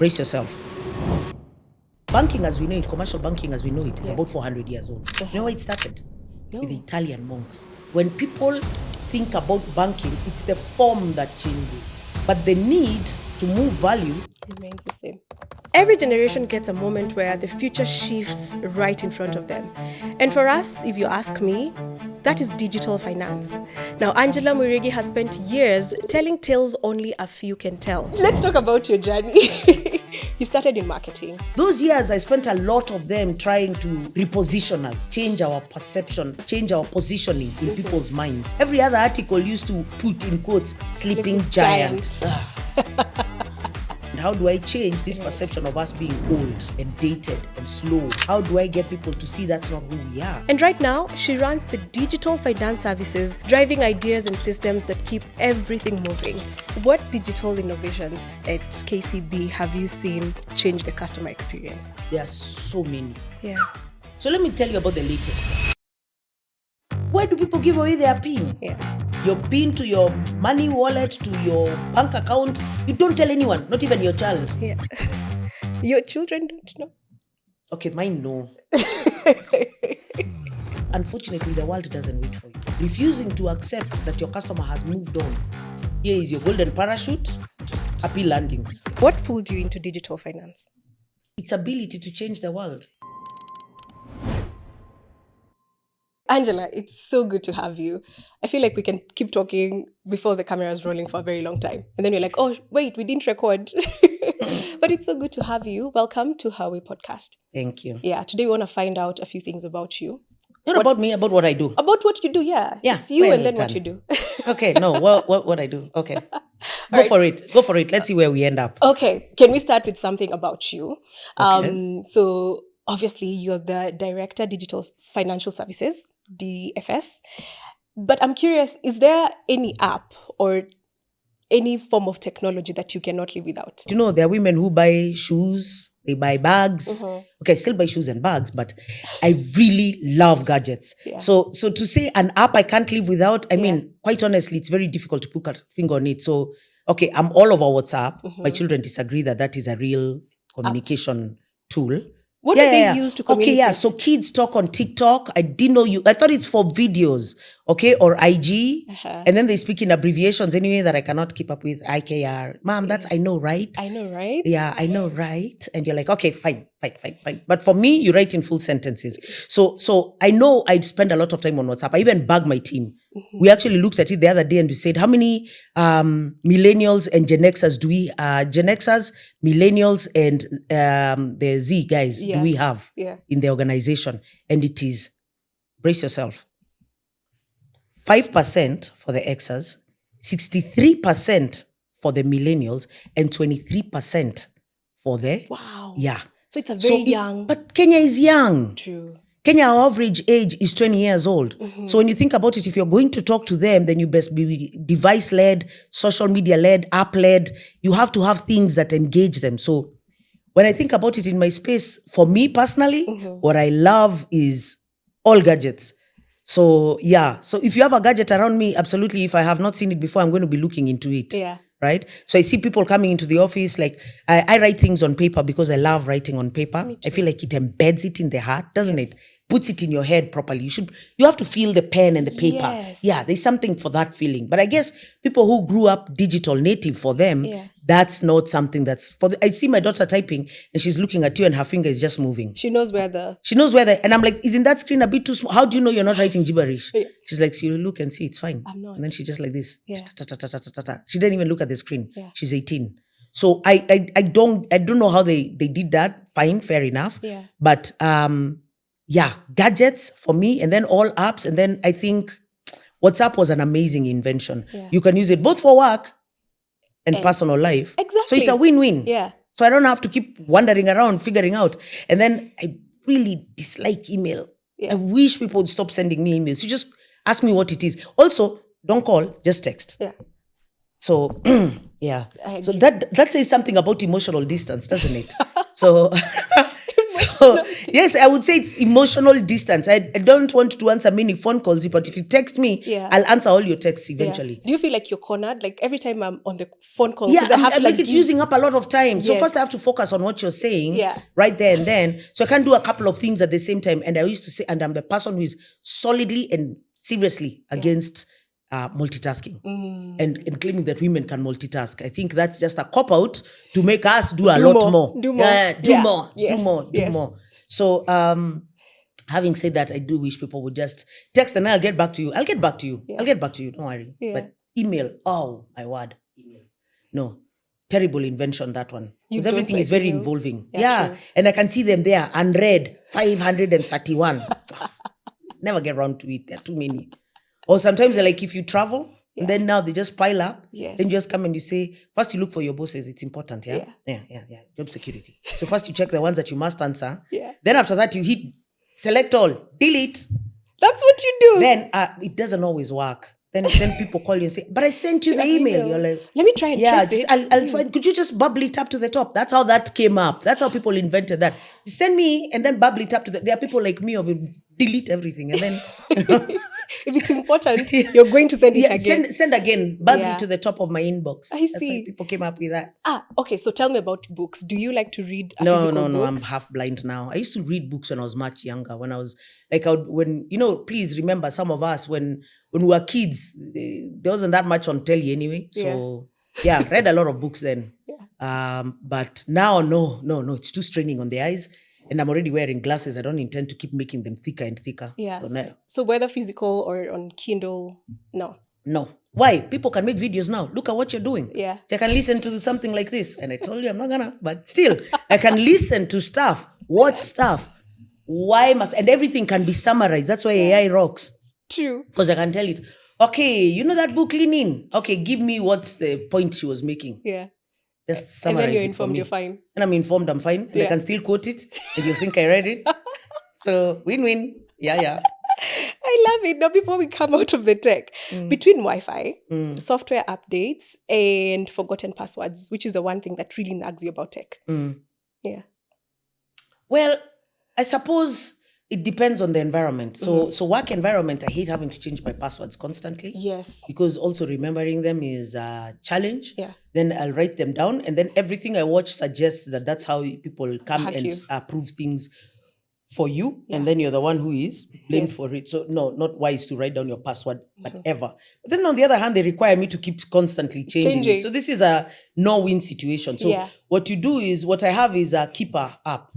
Brace yourself. Banking as we know it, commercial banking as we know it, is about 400 years old. You know where it started? With the Italian monks. When people think about banking, it's the form that changes. But the need to move value remains the same. Every generation gets a moment where the future shifts right in front of them. And for us, if you ask me, that is digital finance. Now, Angela Mwirigi has spent years telling tales only a few can tell. Let's talk about your journey. You started in marketing. Those years, I spent a lot of them trying to reposition us, change our perception, change our positioning in people's minds. Every other article used to put in quotes, sleeping giant. How do I change this perception of us being old and dated and slow? How do I get people to see that's not who we are? And right now, she runs the digital finance services, driving ideas and systems that keep everything moving. What digital innovations at KCB have you seen change the customer experience? There are so many. Yeah. So let me tell you about the latest one. Why do people give away their PIN? Yeah. Your PIN to your money wallet, to your bank account, you don't tell anyone, not even your child. Yeah. Your children don't know. Okay, mine know. Unfortunately, the world doesn't wait for you. Refusing to accept that your customer has moved on. Here is your golden parachute. Happy landings. What pulled you into digital finance? Its ability to change the world. Angela, it's so good to have you. I feel like we can keep talking before the camera is rolling for a very long time. And then you're like, oh, wait, we didn't record. But it's so good to have you. Welcome to How We Podcast. Thank you. Yeah, today we want to find out a few things about you. Not about me, about what I do. About what you do, yeah. Yeah. It's you well and then done. what you do. Okay, no, well, what I do. Okay. Go for it. Let's see where we end up. Okay, can we start with something about you? Okay. So obviously you're the Director Digital Financial Services, DFS. But I'm curious, is there any app or any form of technology that you cannot live without? You know, there are women who buy shoes, they buy bags. Mm-hmm. Okay, I still buy shoes and bags, but I really love gadgets. Yeah. So to say an app I can't live without, I mean, quite honestly, it's very difficult to put a finger on it. So, okay, I'm all over WhatsApp. Mm-hmm. My children disagree that is a real communication tool. What do they use to communicate? Okay, yeah. So kids talk on TikTok. I didn't know I thought it's for videos, okay, or IG. And then they speak in abbreviations anyway that I cannot keep up with. IKR. Mom, that's I know, right? I know, right? Yeah, I know, right? And you're like, okay, fine. But for me, you write in full sentences. So I know I'd spend a lot of time on WhatsApp. I even bug my team. Mm-hmm. We actually looked at it the other day and we said, how many millennials and Gen Xers do we, Gen Xers, millennials and the Z guys do we have in the organization? And it is, brace yourself, 5% for the Xers, 63% for the millennials, and 23% for the... Wow. Yeah. So it's a very young... But Kenya is young. True. Kenya, our average age is 20 years old. Mm-hmm. So when you think about it, if you're going to talk to them, then you best be device-led, social media-led, app-led. You have to have things that engage them. So when I think about it in my space, for me personally, what I love is all gadgets. So yeah, so if you have a gadget around me, absolutely, if I have not seen it before, I'm going to be looking into it. Yeah. Right? So I see people coming into the office, like I write things on paper because I love writing on paper. I feel like it embeds it in the heart, doesn't it? Puts it in your head properly. You have to feel the pen and the paper. Yes. Yeah, there's something for that feeling. But I guess people who grew up digital native, for them, that's not something that's for I see my daughter typing and she's looking at you and her finger is just moving. She knows where the... And I'm like, isn't that screen a bit too small? How do you know you're not writing gibberish? Yeah. She's like, so you look and see, it's fine. I'm not. And then she just like this. Yeah. She didn't even look at the screen. Yeah. She's 18. So I don't know how they did that. Fine, fair enough. Yeah. But gadgets for me, and then all apps, and then I think WhatsApp was an amazing invention. Yeah. You can use it both for work and personal life. Exactly. So it's a win-win. Yeah. So I don't have to keep wandering around, figuring out. And then I really dislike email. Yeah. I wish people would stop sending me emails. You just ask me what it is. Also, don't call, just text. Yeah. So, yeah. So that says something about emotional distance, doesn't it? So So, yes, I would say it's emotional distance. I don't want to answer many phone calls, but if you text me, Yeah. I'll answer all your texts Yeah. eventually. Do you feel like you're cornered? Like every time I'm on the phone call, Yeah, because I have to like like it's using up a lot of time. So Yes. first I have to focus on what you're saying Yeah. right there and then. So I can't do a couple of things at the same time. And I used to say, and I'm the person who is solidly and seriously against multitasking and claiming that women can multitask. I think that's just a cop-out to make us do a lot more. Do more. Yeah, do Yeah. more, Yes. do more, do Yes. more. So having said that, I do wish people would just text and I'll get back to you. I'll get back to you. I'll get back to you. Don't worry. Yeah. But email, oh my word. Email. No. Terrible invention, that one. Because don't everything like is very emails? involving. Yeah, Yeah. true. And I can see them there, unread, 531. Never get around to it. There are too many. Or sometimes they're like, if you travel, and then now they just pile up. Yes. Then you just come and you say, first you look for your bosses. It's important, yeah? Yeah. Job security. So first you check the ones that you must answer. Yeah. Then after that you hit select all, delete. That's what you do. Then it doesn't always work. Then people call you and say, but I sent you the email. You're like, let me try and trace just, it. I'll find, could you just bubble it up to the top? That's how that came up. That's how people invented that. Send me and then bubble it up to there are people like me who delete everything and then if it's important, you're going to send it again. Send again, bubble Yeah. it to the top of my inbox. I That's see. how people came up with that. Okay. So tell me about books. Do you like to read a No, physical book? I'm half blind now. I used to read books when I was much younger. When I was like, please remember some of us when we were kids, there wasn't that much on telly anyway. So yeah, read a lot of books then. Yeah. But now, no, it's too straining on the eyes. And I'm already wearing glasses. I don't intend to keep making them thicker and thicker. Yeah. So, no. So whether physical or on Kindle, no. No. Why? People can make videos now. Look at what you're doing. Yeah. So I can listen to something like this. And I told you I'm not gonna, but still, I can listen to stuff, watch stuff. And everything can be summarized. That's why AI rocks. True. Because I can tell it, okay, you know that book, Lean? Okay, give me what's the point she was making. Yeah. Just And summarize then you're it for informed, me. you're fine. And I'm informed, I'm fine. And I can still quote it. And you think I read it. So win-win. Yeah. I love it. Now, before we come out of the tech, between Wi-Fi, software updates, and forgotten passwords, which is the one thing that really nags you about tech. Yeah. Well, I suppose it depends on the environment. So work environment, I hate having to change my passwords constantly. Yes. Because also remembering them is a challenge. Yeah. Then I'll write them down. And then everything I watch suggests that that's how people come Hack and you. approve things for you. And then you're the one who is blamed Yes. for it. So no, not wise to write down your password, but ever. But then on the other hand, they require me to keep constantly changing it. So this is a no-win situation. So what you do is, what I have is a Keeper app.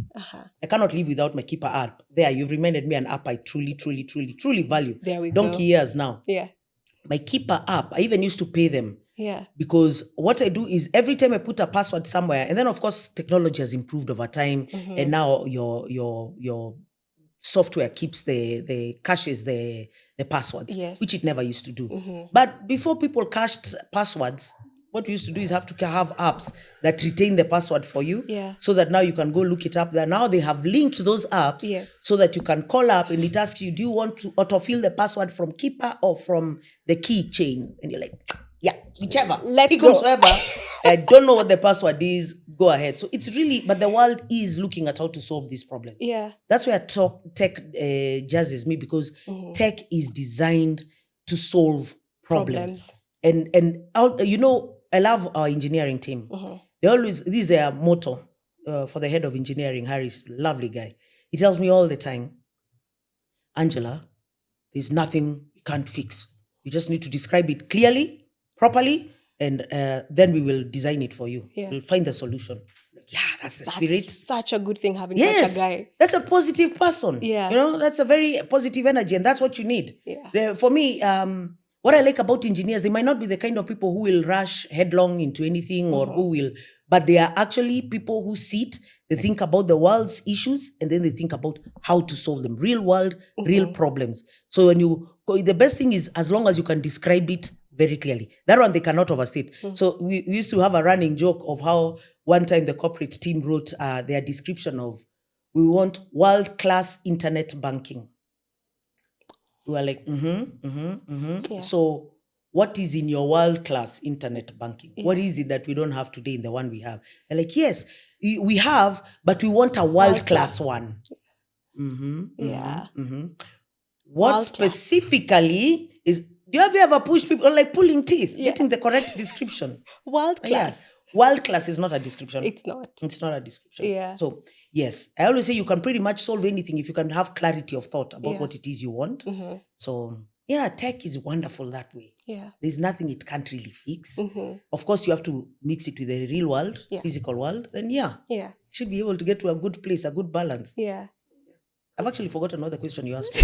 I cannot live without my Keeper app. There, you've reminded me an app I truly, truly, truly, truly value. There we go. Donkey years now. Yeah. My Keeper app, I even used to pay them. Yeah. Because what I do is every time I put a password somewhere, and then of course technology has improved over time, and now your software keeps the caches the passwords, which it never used to do. But before people cached passwords, what we used to do is have to have apps that retain the password for you, so that now you can go look it up there. Now they have linked those apps so that you can call up and it asks you, do you want to autofill the password from Keeper or from the keychain? And you're like, yeah, whichever. Let's Pick go. whatsoever. I don't know what the password is. Go ahead. So it's really, but the world is looking at how to solve this problem. Yeah. That's where tech jazzes me, because tech is designed to solve problems. And I love our engineering team. They always, this is their motto for the head of engineering, Harris, lovely guy. He tells me all the time, Angela, there's nothing you can't fix. You just need to describe it clearly, properly, and then we will design it for you. We'll find the solution. Yeah, that's the spirit. Such a good thing having such a guy. That's a positive person. Yeah. That's a very positive energy, and that's what you need. Yeah. For me, what I like about engineers, they might not be the kind of people who will rush headlong into anything or but they are actually people who sit, they think about the world's issues, and then they think about how to solve them. Real world, real problems. So the best thing is, as long as you can describe it very clearly. That one they cannot overstate. So we used to have a running joke of how one time the corporate team wrote their description of, we want world-class internet banking. We were like, Yeah. So what is in your world-class internet banking? What is it that we don't have today in the one we have? They're like, yes, we have, but we want a world-class one. Yeah. What World-class. specifically is, do you have ever pushed people, or like pulling teeth, getting the correct description? World class. Yeah. World-class is not a description. It's not. It's not a description. Yeah. So, yes, I always say you can pretty much solve anything if you can have clarity of thought about what it is you want. So, yeah, tech is wonderful that way. Yeah. There's nothing it can't really fix. Of course, you have to mix it with the real world, physical world. Then, Yeah. should be able to get to a good place, a good balance. Yeah. I've actually forgotten another question you asked me.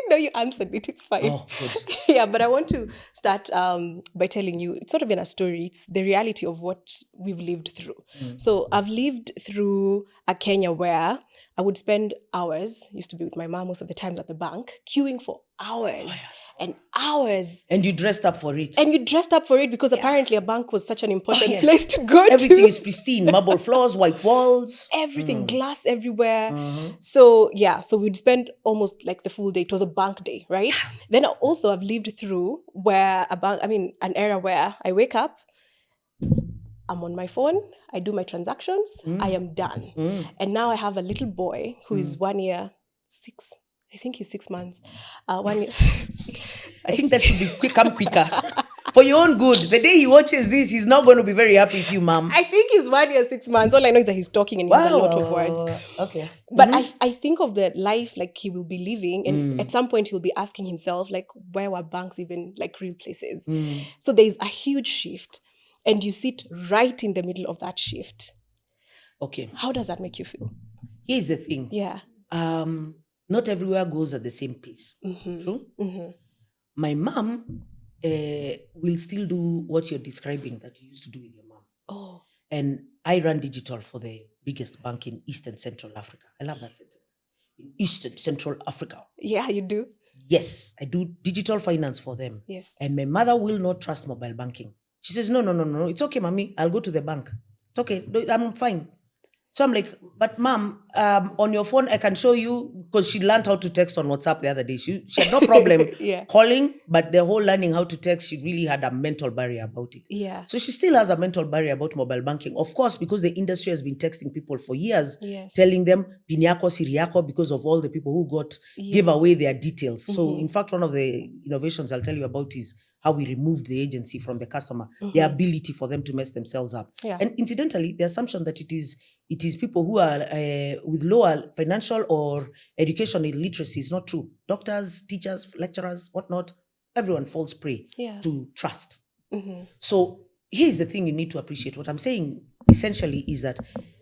No, you answered it. It's fine. Oh, good. Yeah, but I want to start by telling you, it's not even a story. It's the reality of what we've lived through. So I've lived through a Kenya where I would spend hours, used to be with my mom most of the times at the bank, queuing for hours and hours. And you dressed up for it. And you dressed up for it because apparently a bank was such an important place to go Everything to. is pristine. Marble floors, white walls. Everything, glass everywhere. So so we'd spend almost like the full day. It was a bank day, right? Then also I've lived through where an era where I wake up, I'm on my phone, I do my transactions, I am done. And now I have a little boy who is 1 year, 6, I think he's 6 months. 1 year. I think that should come quicker. For your own good. The day he watches this, he's not going to be very happy with you, ma'am. I think he's 1 year, 6 months. All I know is that he's talking and he has a lot of words. Okay. But I think of the life like he will be living, and at some point he'll be asking himself, like, where were banks even like real places? So there's a huge shift, and you sit right in the middle of that shift. Okay. How does that make you feel? Here's the thing. Yeah. Not everywhere goes at the same pace. True? My mom will still do what you're describing that you used to do with your mom. Oh. And I run digital for the biggest bank in Eastern Central Africa. I love that sentence. In Eastern Central Africa. Yeah, you do? Yes, I do digital finance for them. Yes. And my mother will not trust mobile banking. She says, no. It's okay, mommy. I'll go to the bank. It's okay. I'm fine. So I'm like, but mom, on your phone, I can show you, because she learned how to text on WhatsApp the other day. She had no problem calling, but the whole learning how to text, she really had a mental barrier about it. Yeah. So she still has a mental barrier about mobile banking. Of course, because the industry has been texting people for years, telling them, Pinyako, Siriako, because of all the people who gave away their details. So in fact, one of the innovations I'll tell you about is how we removed the agency from the customer, the ability for them to mess themselves up. Yeah. And incidentally, the assumption that it is people who are with lower financial or educational literacy is not true. Doctors, teachers, lecturers, whatnot, everyone falls prey to trust. So here's the thing you need to appreciate. What I'm saying essentially is that,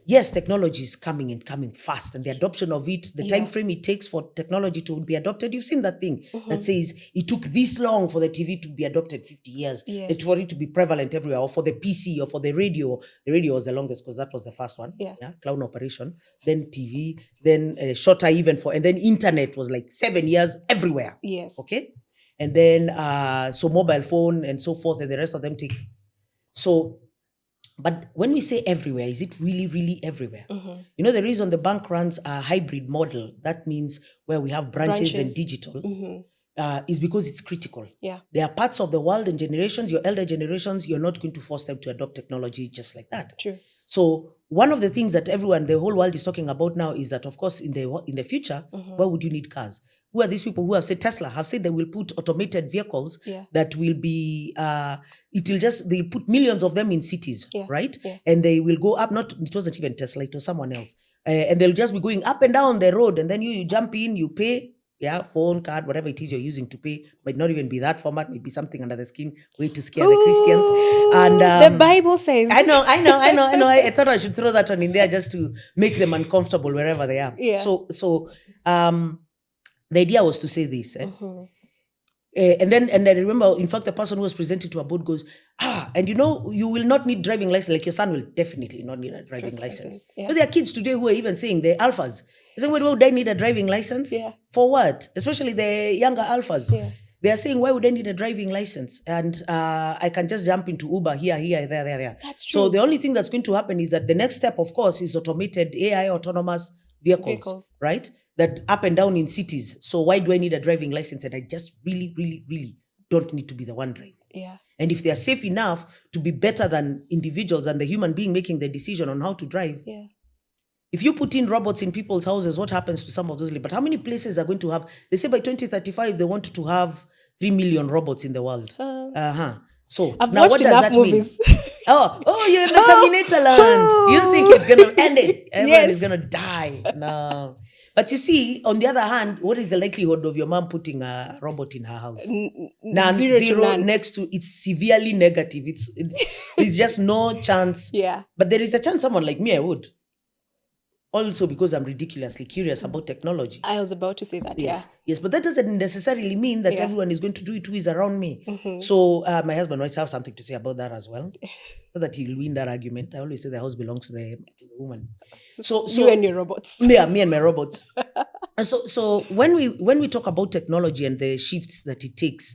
yes, technology is coming and coming fast, and the adoption of it, the time frame it takes for technology to be adopted, you've seen that thing that says it took this long for the TV to be adopted, 50 years, for it to be prevalent everywhere, or for the PC, or for the radio. The radio was the longest because that was the first one, cloud operation, then TV, then shorter even and then internet was like 7 years everywhere. Yes. Okay? And then, so mobile phone and so forth, and the rest of them take. So, but when we say everywhere, is it really, really everywhere? You know, the reason the bank runs a hybrid model, that means where we have branches. And digital, is because it's critical. Yeah. There are parts of the world and generations, your elder generations, you're not going to force them to adopt technology just like that. True. So one of the things that the whole world is talking about now is that, of course, in the future, where would you need cars? Who are these people who have said, Tesla have said they will put automated vehicles that will be, they'll put millions of them in cities, right? Yeah. And they will go up, it wasn't even Tesla, it was someone else. And they'll just be going up and down the road, and then you jump in, you pay, phone, card, whatever it is you're using to pay, might not even be that format, maybe something under the skin, way to scare the Christians. And the Bible says. I know. I thought I should throw that one in there just to make them uncomfortable wherever they are. Yeah. So the idea was to say this. And I remember, in fact, the person who was presenting to a board goes, and you know, you will not need driving license. Like your son will definitely not need a driving license. Yeah. But there are kids today who are even saying, the alphas, they're saying, why would I need a driving license? Yeah. For what? Especially the younger alphas. Yeah. They are saying, why would I need a driving license? And I can just jump into Uber here, there. That's true. So the only thing that's going to happen is that the next step, of course, is automated AI, autonomous vehicles. Right? That up and down in cities. So why do I need a driving license? And I just really, really, really don't need to be the one driving. Yeah. And if they are safe enough to be better than individuals and the human being making the decision on how to drive, If you put in robots in people's houses, what happens to some of those? But how many places are going to have? They say by 2035 they want to have 3 million robots in the world. So I've now watched what does enough that movies. mean? Oh, you're in the Terminator land. You think it's gonna end it? Everyone Yes. is gonna die. No. But you see, on the other hand, what is the likelihood of your mom putting a robot in her house? None, Zero to zero none. next to it's severely negative. There's just no chance. Yeah. But there is a chance someone like me, I would. Also because I'm ridiculously curious about technology. I was about to say that, Yes, yes, but that doesn't necessarily mean that Yeah. everyone is going to do it who is around me. So my husband might have something to say about that as well. Not that he'll win that argument. I always say the house belongs to the woman. So you and your robots. Yeah, me and my robots. And so when we talk about technology and the shifts that it takes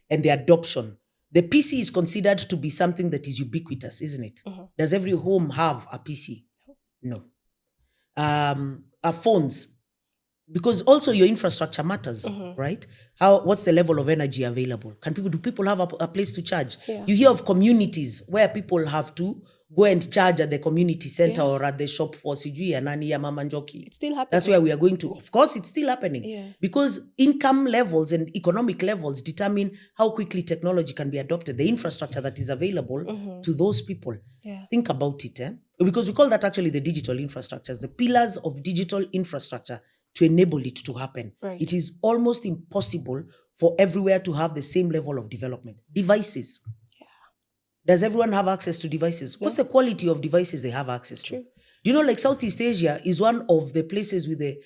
and the adoption, the PC is considered to be something that is ubiquitous, isn't it? Does every home have a PC? No. Our phones, because also your infrastructure matters, right? What's the level of energy available? Do people have a place to charge? Yeah. You hear of communities where people have to go and charge at the community center or at the shop for Sijui and Nani ya Mama Njoki. It's still happening. That's where we are going to. Of course, it's still happening. Yeah. Because income levels and economic levels determine how quickly technology can be adopted, the infrastructure that is available to those people. Yeah. Think about it, because we call that actually the digital infrastructures, the pillars of digital infrastructure to enable it to happen. Right. It is almost impossible for everywhere to have the same level of development. Devices. Yeah. Does everyone have access to devices? What's the quality of devices they have access to? True. Do you know, like Southeast Asia is one of the places with the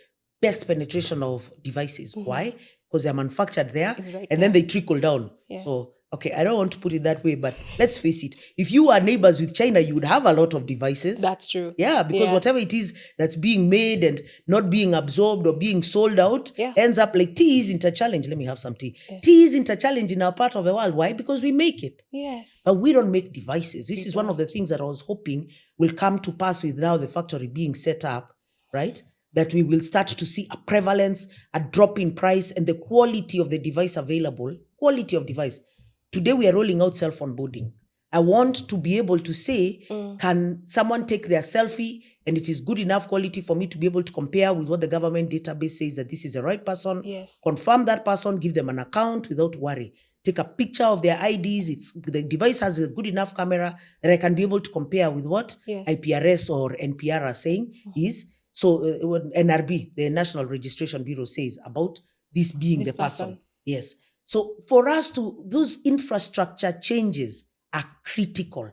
best penetration of devices. Why? Because they're manufactured there and then they trickle down. Yeah. So, okay, I don't want to put it that way, but let's face it. If you are neighbors with China, you would have a lot of devices. That's true. Yeah, because whatever it is that's being made and not being absorbed or being sold out ends up like tea is interchallenge. Let me have some tea. Yeah. Tea is interchallenge in our part of the world. Why? Because we make it. Yes. But we don't make devices. This is one of the things that I was hoping will come to pass with now the factory being set up, right? That we will start to see a prevalence, a drop in price, and the quality of the device available, quality of device. Today we are rolling out cell phone boarding. I want to be able to say, can someone take their selfie and it is good enough quality for me to be able to compare with what the government database says that this is the right person, confirm that person, give them an account without worry. Take a picture of their IDs. The device has a good enough camera that I can be able to compare with what IPRS or NPR are saying is. So what NRB, the National Registration Bureau, says about this being the person. Yes. So for us those infrastructure changes are critical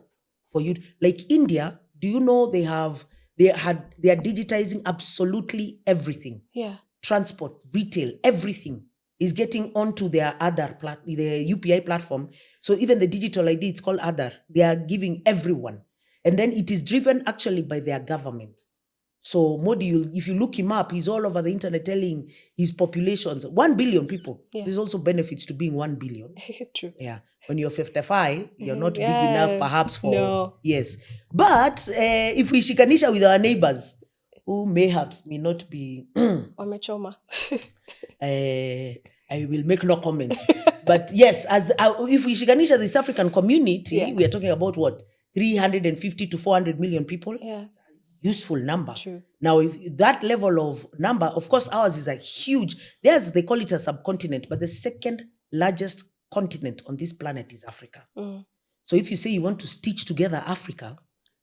for you. Like India, do you know they are digitizing absolutely everything. Yeah. Transport, retail, everything is getting onto their the UPI platform. So even the digital ID, it's called Aadhaar. They are giving everyone. And then it is driven actually by their government. So Modi, if you look him up, he's all over the internet telling his populations, 1 billion people. Yeah. There's also benefits to being 1 billion. True. Yeah. When you're 55, you're not big enough perhaps for... Yes. But if we shikanisha with our neighbors, who mayhaps may not be... Wamechoma. I will make no comment. But yes, if we shikanisha this African community, we are talking about what? 350 to 400 million people? Yeah. Useful number. True. Now, if that level of number, of course, ours is like huge. They call it a subcontinent, but the second largest continent on this planet is Africa. So if you say you want to stitch together Africa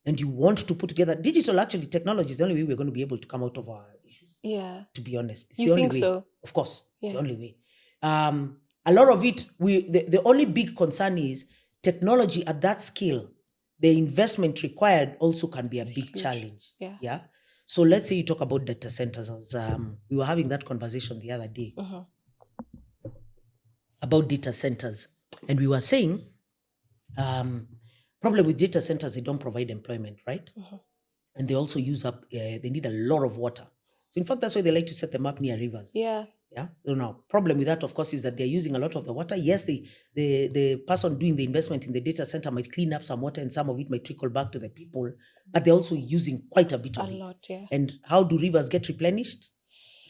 and you want to put together digital, actually, technology is the only way we're going to be able to come out of our issues. Yeah. To be honest. It's the only way. So? Of course. It's the only way. A lot of it, the only big concern is technology at that scale. The investment required also can be a big challenge. Yeah. So let's say you talk about data centers. We were having that conversation the other day about data centers. And we were saying, problem with data centers, they don't provide employment, right? And they also they need a lot of water. So in fact, that's why they like to set them up near rivers. Yeah. Yeah. So now, problem with that, of course, is that they're using a lot of the water. Yes, the person doing the investment in the data center might clean up some water and some of it might trickle back to the people, but they're also using quite a bit of it. A lot, yeah. And how do rivers get replenished?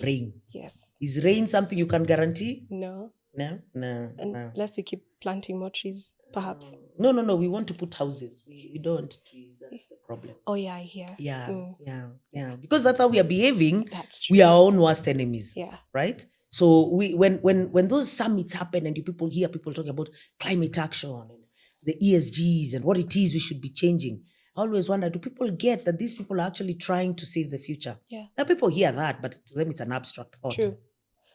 Rain. Yes. Is rain something you can guarantee? No. No. Unless we keep planting more trees, perhaps. No. We want to put houses. We don't want trees. That's the problem. Oh, yeah, I hear. Yeah. Because that's how we are behaving. That's true. We are our own worst enemies. Yeah. Right? So when those summits happen and you people hear people talking about climate action and the ESGs and what it is we should be changing, I always wonder, do people get that these people are actually trying to save the future? Yeah. Now people hear that, but to them it's an abstract thought. True.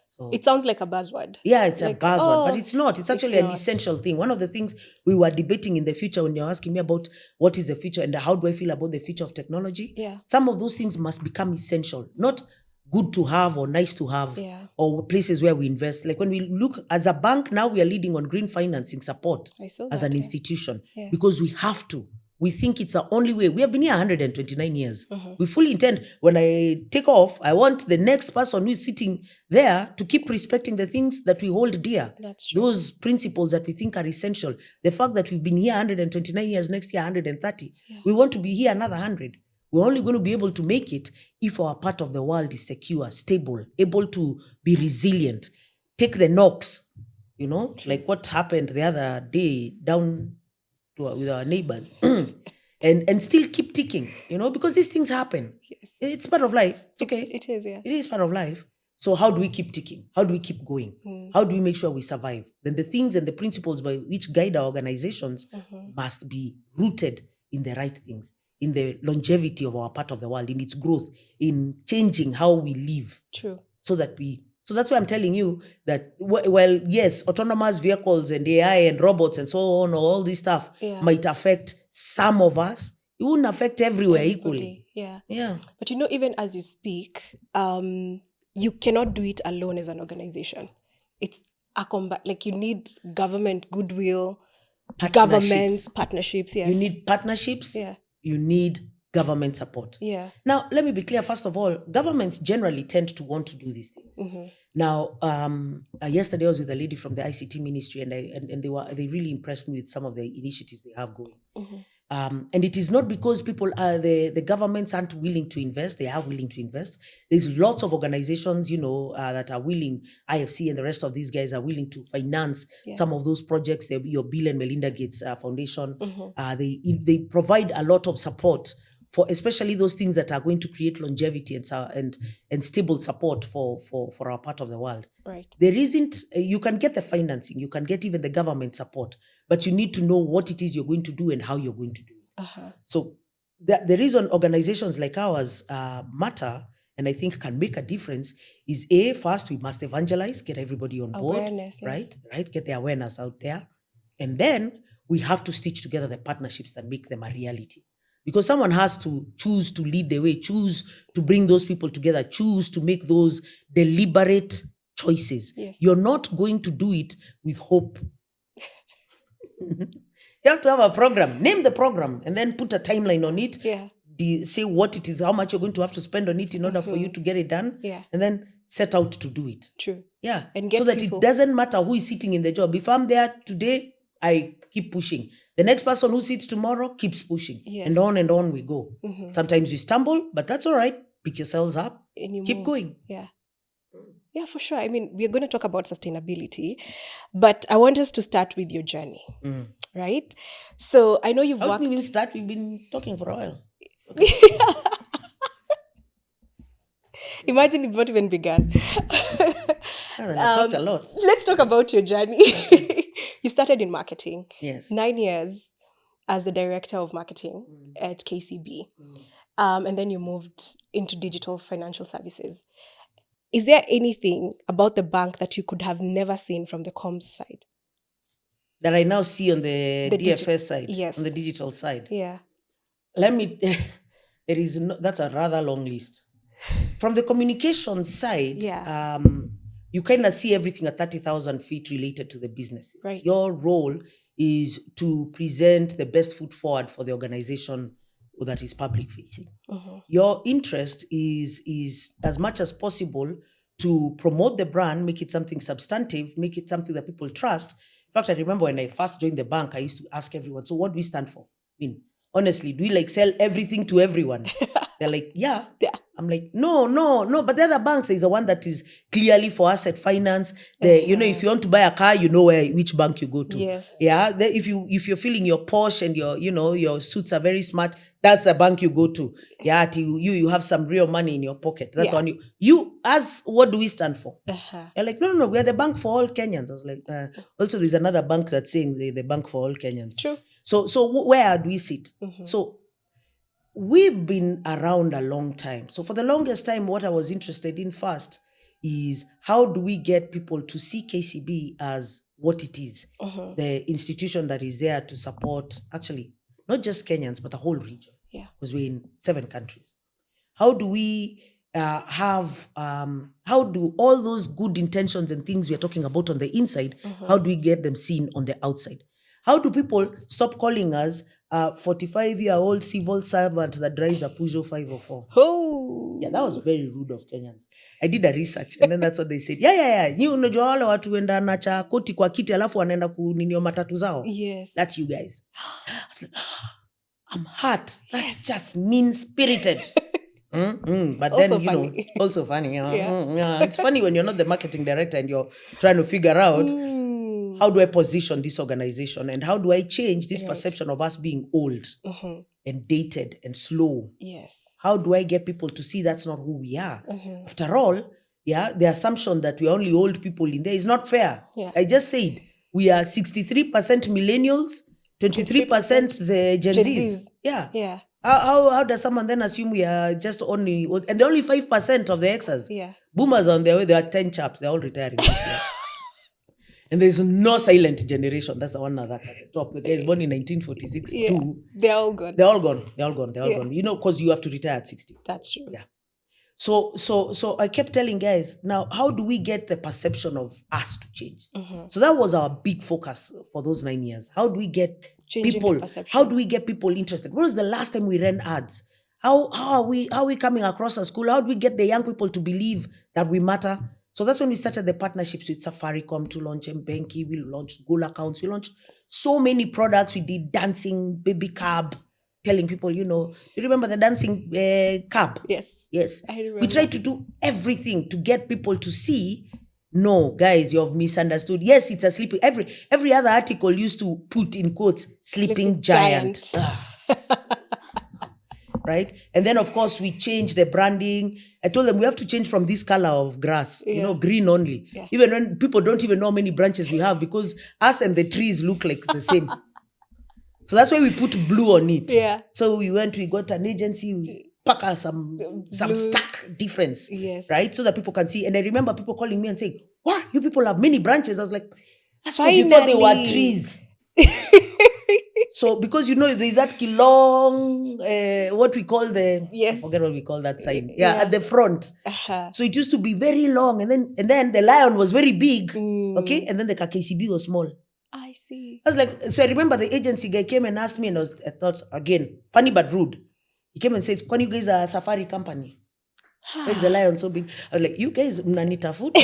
So It sounds like a buzzword. yeah, it's like, a buzzword, but oh, it's not. It's actually an essential thing. One of the things we were debating in the future when you're asking me about what is the future and how do I feel about the future of technology, Yeah. some of those things must become essential, not good to have or nice to have, Yeah. or places where we invest. Like when we look as a bank now, we are leading on green financing support I saw as that, an yeah. institution Yeah. because we have to. We think it's the only way. We have been here 129 years. Mm-hmm. We fully intend, when I take off, I want the next person who is sitting there to keep respecting the things that we hold dear. That's true. Those principles that we think are essential. The fact that we've been here 129 years, next year 130. Yeah. We want to be here another 100. We're only going to be able to make it if our part of the world is secure, stable, able to be resilient. Take the knocks, like what happened the other day down with our neighbors and still keep ticking, because these things happen. Yes. It's part of life. It's okay. It is, yeah. It is part of life. So how do we keep ticking? How do we keep going? How do we make sure we survive? Then the things and the principles by which guide our organizations must be rooted in the right things, in the longevity of our part of the world, in its growth, in changing how we live. True. So that's why I'm telling you that, well, yes, autonomous vehicles and AI and robots and so on, all this stuff might affect some of us. It wouldn't affect everywhere equally. Yeah. Yeah. But even as you speak, you cannot do it alone as an organization. It's a combat. Like you need government goodwill, governments, partnerships. Yes. You need partnerships. Yeah. You need government support. Yeah. Now, let me be clear. First of all, governments generally tend to want to do these things. Mm-hmm. Now, yesterday I was with a lady from the ICT ministry, and they really impressed me with some of the initiatives they have going. Mm-hmm. And it is not because the governments aren't willing to invest. They are willing to invest. There's lots of organizations, that are willing. IFC and the rest of these guys are willing to finance some of those projects. Your Bill and Melinda Gates Foundation. Mm-hmm. They provide a lot of support for especially those things that are going to create longevity and stable support for our part of the world. Right. There isn't, you can get the financing, you can get even the government support, but you need to know what it is you're going to do and how you're going to do it. Uh-huh. So the reason organizations like ours matter and I think can make a difference is first we must evangelize, get everybody on board, awareness, yes. right? Get the awareness out there. And then we have to stitch together the partnerships that make them a reality. Because someone has to choose to lead the way, choose to bring those people together, choose to make those deliberate choices. Yes. You're not going to do it with hope. You have to have a program, name the program, and then put a timeline on it. Yeah. Say what it is, how much you're going to have to spend on it in order for you to get it done. Yeah. And then set out to do it. True. Yeah. And get so that people. It doesn't matter who is sitting in the job. If I'm there today, I keep pushing. The next person who sits tomorrow keeps pushing. Yes. And on we go. Mm-hmm. Sometimes you stumble, but that's all right. Pick yourselves up. Keep going. Yeah. Yeah, for sure. I mean, we're going to talk about sustainability, but I want us to start with your journey, right? So I know you've worked... How did we start? We've been talking for a while. Okay. Imagine it not even began. I talked a lot. Let's talk about your journey. You started in marketing. Yes. 9 years as the director of marketing at KCB. And then you moved into digital financial services. Is there anything about the bank that you could have never seen from the comms side? That I now see on the DFS side? Yes. On the digital side? Yeah. That's a rather long list. From the communication side, you kind of see everything at 30,000 feet related to the businesses. Right. Your role is to present the best foot forward for the organization that is public facing. Mm-hmm. Your interest is as much as possible to promote the brand, make it something substantive, make it something that people trust. In fact, I remember when I first joined the bank, I used to ask everyone, so what do we stand for? I mean, honestly, do we sell everything to everyone? They're like, yeah. I'm like, no. But the other banks is the one that is clearly for asset finance. If you want to buy a car, you know which bank you go to. Yes. Yeah. If you're feeling your posh and your suits are very smart, that's the bank you go to. Yeah. Till you have some real money in your pocket. That's on you. You as what do we stand for? You're like, no. We are the bank for all Kenyans. I was like, also there's another bank that's saying the bank for all Kenyans. True. So where do we sit? So we've been around a long time. So for the longest time, what I was interested in first is how do we get people to see KCB as what it is, the institution that is there to support, actually, not just Kenyans, but the whole region. Yeah. Because we're in 7 countries. How do we how do all those good intentions and things we're talking about on the inside, how do we get them seen on the outside? How do people stop calling us a 45-year-old civil servant that drives a Peugeot 504? Oh. Yeah, that was very rude of Kenyans. I did a research and then that's what they said. Yeah. You unajua wale watu wenda nacha koti kwa kiti alafu wanaenda kuninio matatu zao. Yes. That's you guys. I was like, I'm hurt. That's just mean-spirited. But Also then, funny. also funny. Yeah. It's funny when you're not the marketing director and you're trying to figure out how do I position this organization and how do I change this perception of us being old and dated and slow? Yes. How do I get people to see that's not who we are? After all, the assumption that we're only old people in there is not fair. Yeah. I just said we are 63% millennials, 23% the Gen Zs. Yeah. How does someone then assume we are just only, and they're only 5% of the Xers? Yeah. Boomers on their way, there are 10 chaps, they're all retiring this year. And there's no silent generation. That's the one that's at the top. The guy is born in 1946 too. They're all gone. They're all gone. Gone. Because you have to retire at 60. That's true. Yeah. So I kept telling guys, now how do we get the perception of us to change? So that was our big focus for those 9 years. How do we get Changing people? the perception. How do we get people interested? When was the last time we ran ads? How are we coming across a school? How do we get the young people to believe that we matter? So that's when we started the partnerships with Safaricom to launch Mbenki. We launched Goal accounts. We launched so many products. We did dancing, baby cab, telling people, you remember the dancing cab? Yes. I remember. We tried to do everything to get people to see, no, guys, you've misunderstood. Yes, it's a sleeping. Every other article used to put in quotes, sleeping giant. Right? And then, of course, we changed the branding. I told them we have to change from this color of grass, green only. Yeah. Even when people don't even know how many branches we have because us and the trees look like the same. So that's why we put blue on it. Yeah. So we got an agency, we pack us some stark difference. Yes. Right? So that people can see. And I remember people calling me and saying, wow, you people have many branches. I was like, that's because you thought they were trees. So, because there's that long, what we call I forget what we call that sign. At the front. So it used to be very long, and then the lion was very big, okay, and then the KCB was small. I see. I was like, so I remember the agency guy came and asked me, and I thought again, funny but rude. He came and says, "Can you guys are a safari company? Why is the lion so big?" I was like, "You guys mnanita food."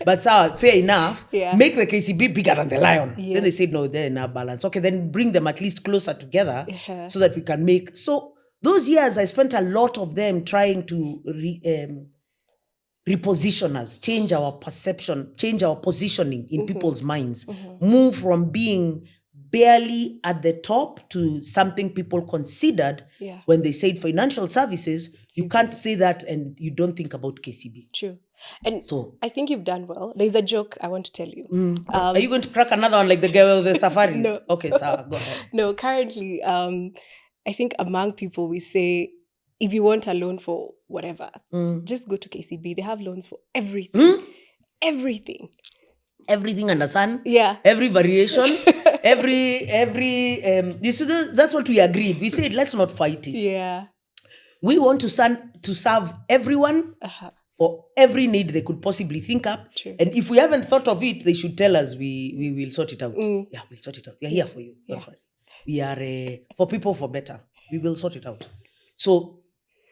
But fair enough. Yeah. Make the KCB bigger than the lion. Yes. Then they said, no, they're in a balance. Okay, then bring them at least closer together so that we can make. So those years, I spent a lot of them trying to reposition us, change our perception, change our positioning in people's minds, move from being barely at the top to something people considered when they said financial services. You can't say that and you don't think about KCB. True. And so I think you've done well. There's a joke I want to tell you. Are you going to crack another one like the girl with the safari? No. Okay, Sarah, go ahead. No, currently, I think among people we say, if you want a loan for whatever, just go to KCB. They have loans for everything. Everything. Everything under sun. Yeah. Every variation. That's what we agreed. We said, let's not fight it. Yeah. We want to serve everyone for every need they could possibly think up. True. And if we haven't thought of it, they should tell us. We will sort it out. Yeah, we'll sort it out. We're here for you. Don't worry. We are for people for better. We will sort it out. So,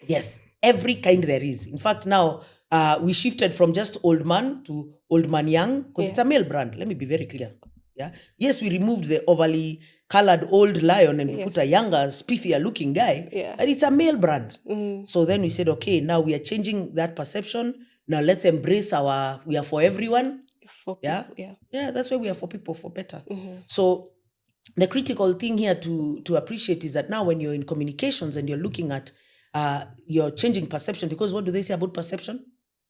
yes, every kind there is. In fact, now we shifted from just old man to old man young because it's a male brand. Let me be very clear. Yeah. Yes, we removed the overly colored old lion and we put a younger, spiffier looking guy. Yeah. And it's a male brand. So then we said, okay, now we are changing that perception. Now let's embrace we are for everyone. For Yeah. people, yeah. Yeah, that's why we are for people, for better. So the critical thing here to appreciate is that now when you're in communications and you're looking at you're changing perception, because what do they say about perception?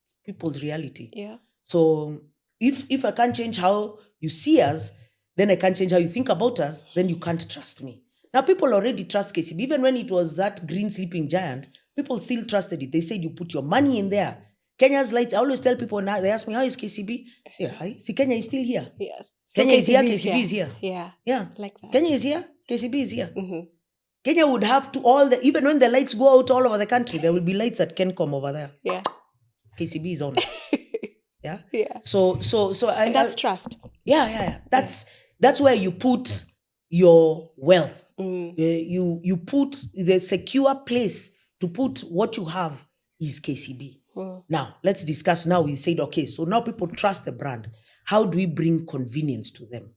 It's people's reality. Yeah. So if I can't change how you see us, then I can't change how you think about us, then you can't trust me. Now people already trust KCB. Even when it was that green sleeping giant, people still trusted it. They said you put your money in there. Kenya's lights, I always tell people now, they ask me, how is KCB? Yeah, see, Kenya is still here. Yeah. Kenya is here, KCB is here. Yeah. Yeah. Like that. Kenya is here, KCB is here. Kenya would have to even when the lights go out all over the country, there will be lights at Kencom over there. Yeah. KCB is on. Yeah. Yeah. So And that's trust. Yeah. That's where you put your wealth. You put the secure place to put what you have is KCB. Now, let's discuss. Now we said, okay, so now people trust the brand. How do we bring convenience to them?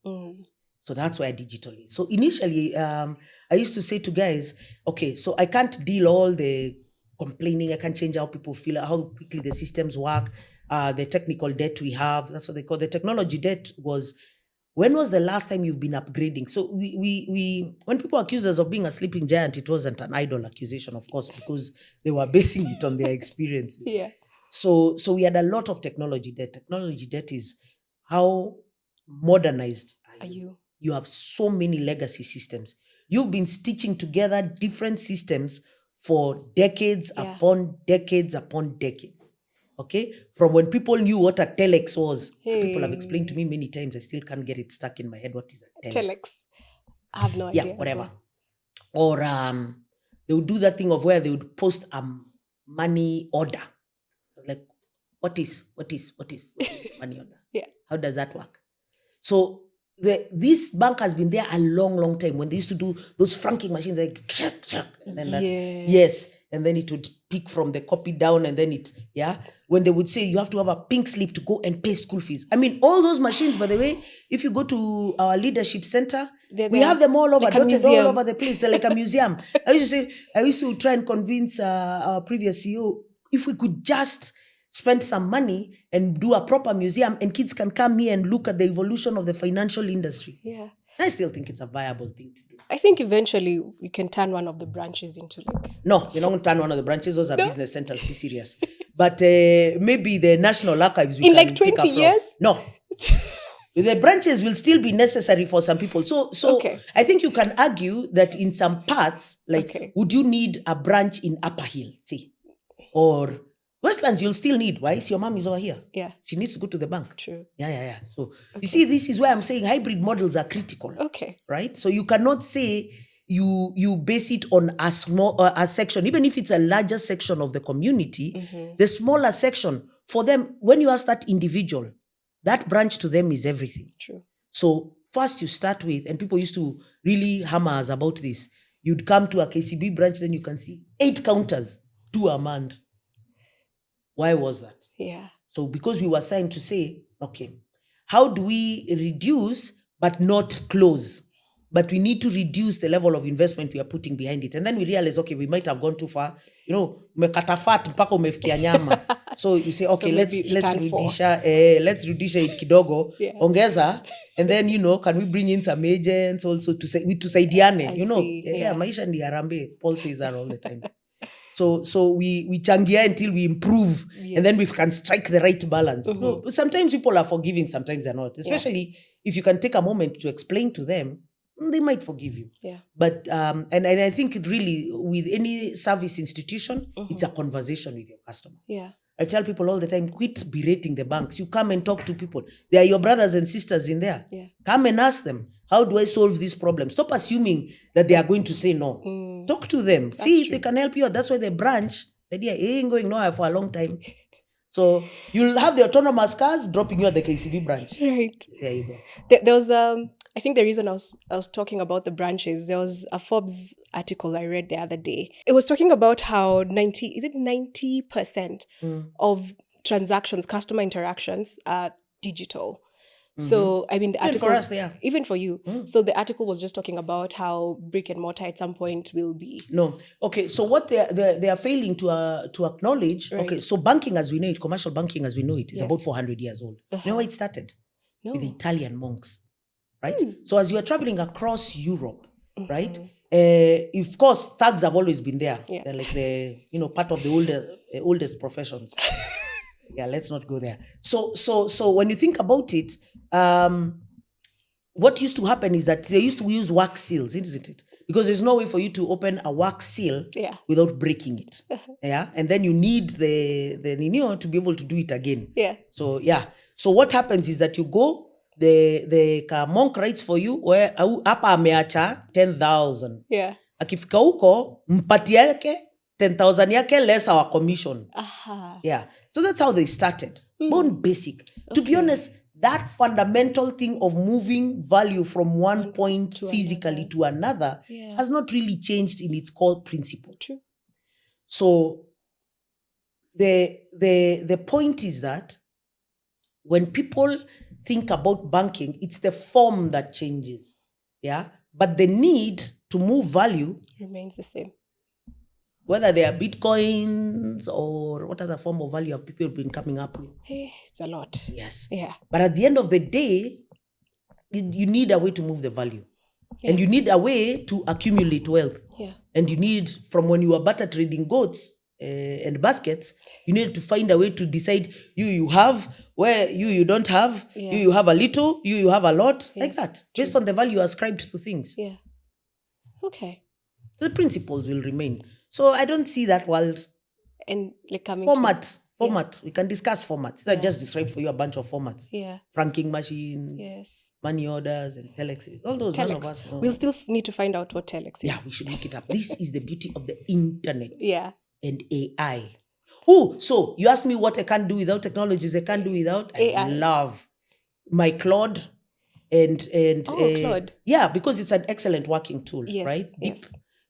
So that's why digital is. So initially, I used to say to guys, okay, so I can't deal all the complaining. I can't change how people feel, how quickly the systems work, the technical debt we have. That's what they call the technology debt. Was when was the last time you've been upgrading? So we when people accuse us of being a sleeping giant, it wasn't an idle accusation, of course, because they were basing it on their experiences. Yeah. So we had a lot of technology debt. Technology debt is how modernized are you? You have so many legacy systems. You've been stitching together different systems for decades upon decades upon decades. Okay? From when people knew what a telex was. People have explained to me many times. I still can't get it stuck in my head. What is a telex? Telex. I have no idea. Yeah, whatever. Or they would do that thing of where they would post a money order. I was like, what is money order? Yeah. How does that work? So this bank has been there a long, long time. When they used to do those franking machines, like and then that's yes, and then it would pick from the copy down, and then when they would say you have to have a pink slip to go and pay school fees. I mean, all those machines, by the way, if you go to our leadership center, we have them all over, like dotted all over the place. They're like a museum. I used to try and convince our previous CEO, if we could just spend some money and do a proper museum, and kids can come here and look at the evolution of the financial industry. Yeah. I still think it's a viable thing to do. I think eventually we can turn one of the branches into No, you're not going to turn one of the branches. Those are business centers. Be serious. But maybe the National Archives we in can like 20 pick up years? No. The branches will still be necessary for some people. So Okay. I think you can argue that in some parts, would you need a branch in Upper Hill, see? Or Westlands, you'll still need. Why? Your mom is over here. Yeah. She needs to go to the bank. True. Yeah. So you see, this is why I'm saying hybrid models are critical. Okay. Right? So you cannot say you base it on a small a section, even if it's a larger section of the community, the smaller section, for them, when you ask that individual, that branch to them is everything. True. So first you start with, and people used to really hammer us about this, you'd come to a KCB branch, then you can see 8 counters, 2 are manned. Why was that? Yeah. So because we were trying to say, okay, how do we reduce but not close? But we need to reduce the level of investment we are putting behind it. And then we realize, okay, we might have gone too far. Umekata fat mpaka umefikia nyama. So you say, okay, let's rudisha it kidogo, ongeza, and then, can we bring in some agents also to tusaidiane, maisha ndi harambe. Paul says that all the time. So we changia until we improve, and then we can strike the right balance. No, sometimes people are forgiving, sometimes they're not. Especially if you can take a moment to explain to them, they might forgive you. Yeah. But and I think it really, with any service institution, it's a conversation with your customer. Yeah. I tell people all the time, quit berating the banks. You come and talk to people. They are your brothers and sisters in there. Yeah. Come and ask them, how do I solve this problem? Stop assuming that they are going to say no. Talk to them. See if they can help you out. That's why the branch, the idea ain't going nowhere for a long time. So you'll have the autonomous cars dropping you at the KCB branch. Right. There you go. There was I think the reason I was talking about the branches, there was a Forbes article I read the other day. It was talking about how 90% of transactions, customer interactions, are digital. So, I mean, the Even article... for us, they are. Even for you. So, the article was just talking about how brick and mortar at some point will be... No. Okay, so what they are failing to acknowledge, okay, so banking as we know it, commercial banking as we know it, is about 400 years old. You know where it started? No. With the Italian monks, right? So as you are traveling across Europe, right? Of course, thugs have always been there. Yeah. They're like the, part of the oldest professions. Yeah, let's not go there. So when you think about it, what used to happen is that they used to use wax seals, isn't it? Because there's no way for you to open a wax seal without breaking it. Yeah, and then you need the to be able to do it again. Yeah. So so what happens is that you go, the monk writes for you where hapa ameacha 10,000. Yeah. Akifika huko mpati yake 10,000 yake less our commission. Yeah. So that's how they started. Born basic. To be honest, that fundamental thing of moving value from one point physically to another has not really changed in its core principle. True. So the point is that when people think about banking, it's the form that changes. Yeah. But the need to move value remains the same. Whether they are bitcoins or what other form of value have people been coming up with? It's a lot. Yes. Yeah. But at the end of the day, you need a way to move the value. Yeah. And you need a way to accumulate wealth. Yeah. And you need, from when you were barter trading goats and baskets, you need to find a way to decide you have, where you don't have, you have a little, you have a lot, like that, based on the value ascribed to things. Yeah. Okay. The principles will remain. So I don't see that world. And like coming format. We can discuss formats. I just described for you a bunch of formats. Yeah. Franking machines, money orders, and telexes. All those, telex. None of us know. We'll still need to find out what telex is. Yeah, we should look it up. This is the beauty of the internet. Yeah. And AI. Oh, so you asked me what I can't do without technologies. I can't do without AI. I love my Claude and Claude. Yeah, because it's an excellent working tool, right? Yes.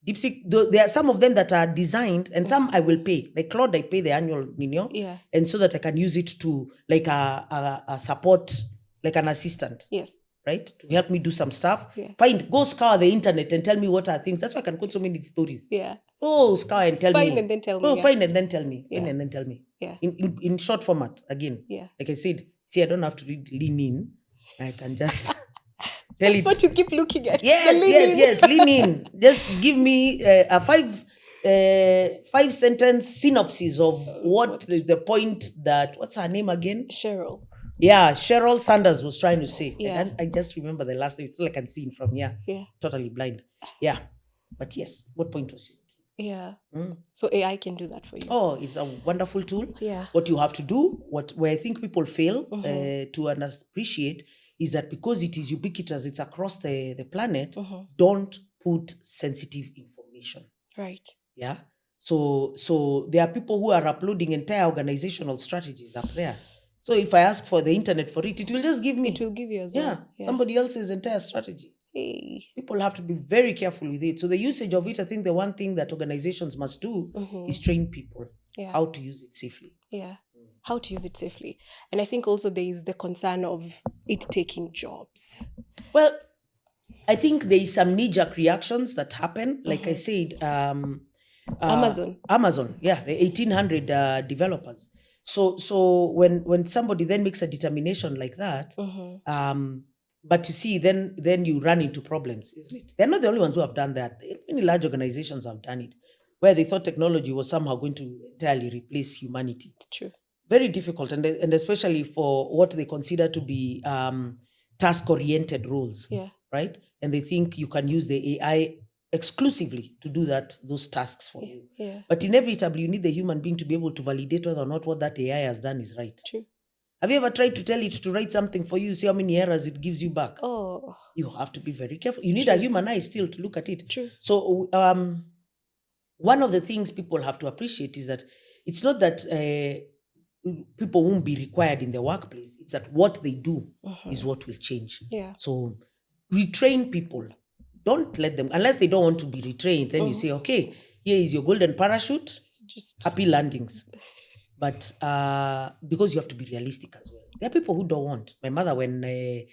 DeepSeek, there are some of them that are designed, and some I will pay. Like Claude, I pay the annual Nino, and so that I can use it to like a support, like an assistant. Yes. Right? To help me do some stuff. Yeah. Go scour the internet and tell me what are things. That's why I can quote so many stories. Yeah. Go scour and tell me. Find and then tell me. Find and then tell me. Yeah. Find and then tell me. Yeah. In short format, again. Yeah. Like I said, see, I don't have to lean in. I can just... Tell That's what you keep looking at. Yes. Lean in. Just give me a five sentence synopsis of what the point that, what's her name again? Cheryl. Yeah, Cheryl Sanders was trying to say. Yeah. And I just remember the last name. It's all I can see from here. Yeah. Totally blind. Yeah. But yes, what point was she? Yeah. So AI can do that for you. Oh, it's a wonderful tool. Yeah. What you have to do, where I think people fail to appreciate, is that because it is ubiquitous, it's across the planet, don't put sensitive information. Right. Yeah. So there are people who are uploading entire organizational strategies up there. So if I ask for the internet for it, it will just give me. It will give you as well. Yeah. Somebody else's entire strategy. Hey. People have to be very careful with it. So the usage of it, I think the one thing that organizations must do is train people how to use it safely. Yeah. How to use it safely. And I think also there is the concern of it taking jobs. Well, I think there is some knee-jerk reactions that happen. Like I said, Amazon, yeah, the 1,800 developers. So when somebody then makes a determination like that, but you see, then you run into problems, isn't it? They're not the only ones who have done that. Many large organizations have done it, where they thought technology was somehow going to entirely replace humanity. True. Very difficult, and especially for what they consider to be task-oriented roles, right? And they think you can use the AI exclusively to do those tasks for you. Yeah. But inevitably, you need the human being to be able to validate whether or not what that AI has done is right. True. Have you ever tried to tell it to write something for you, see how many errors it gives you back? Oh. You have to be very careful. You need a human eye still to look at it. True. So one of the things people have to appreciate is that it's not that people won't be required in the workplace. It's that what they do is what will change. Yeah. So retrain people. Don't let them, unless they don't want to be retrained, then you say, okay, here is your golden parachute, happy landings. But because you have to be realistic as well. There are people who don't want. My mother, when they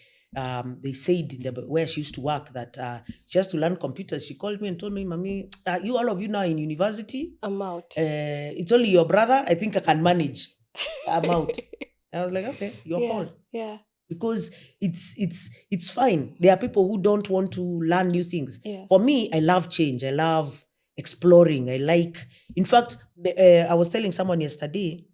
said where she used to work that she has to learn computers, she called me and told me, "Mommy, you all of you now in university, I'm out. it's only your brother. I think I can manage. I'm out." I was like, "Okay, your call." Yeah. Because it's fine. There are people who don't want to learn new things. Yeah. For me, I love change. I love exploring. In fact, I was telling someone yesterday,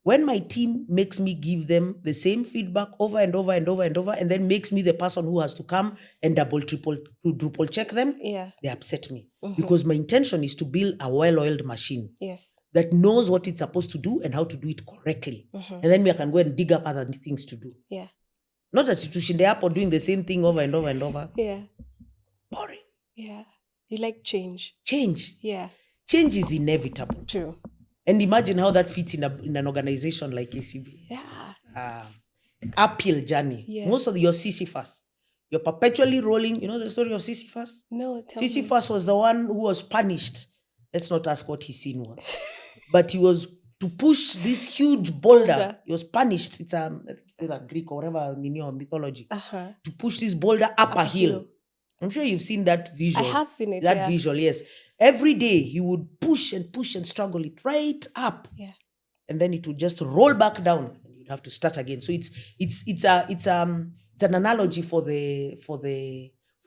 when my team makes me give them the same feedback over and over and over and over, and then makes me the person who has to come and triple check them, Yeah. they upset me. Because my intention is to build a well-oiled machine Yes. that knows what it's supposed to do and how to do it correctly. And then I can go and dig up other things to do. Yeah. Not that to shinde up or doing the same thing over and over and over. Yeah. Boring. Yeah. You like change. Change. Yeah. Change is inevitable. True. And imagine how that fits in an organization like KCB. Yeah. Uphill journey. Yeah. Most of your Sisyphus. You're perpetually rolling. You know the story of Sisyphus? No, tell me. Sisyphus was the one who was punished. Let's not ask what his sin was. But he was to push this huge boulder. He was punished. It's I think it's Greek or whatever mythology. To push this boulder up a hill. I'm sure you've seen that visual. I have seen it. That visual, yes. Every day he would push and struggle it right up. Yeah. And then it would just roll back down and you'd have to start again. So it's an analogy for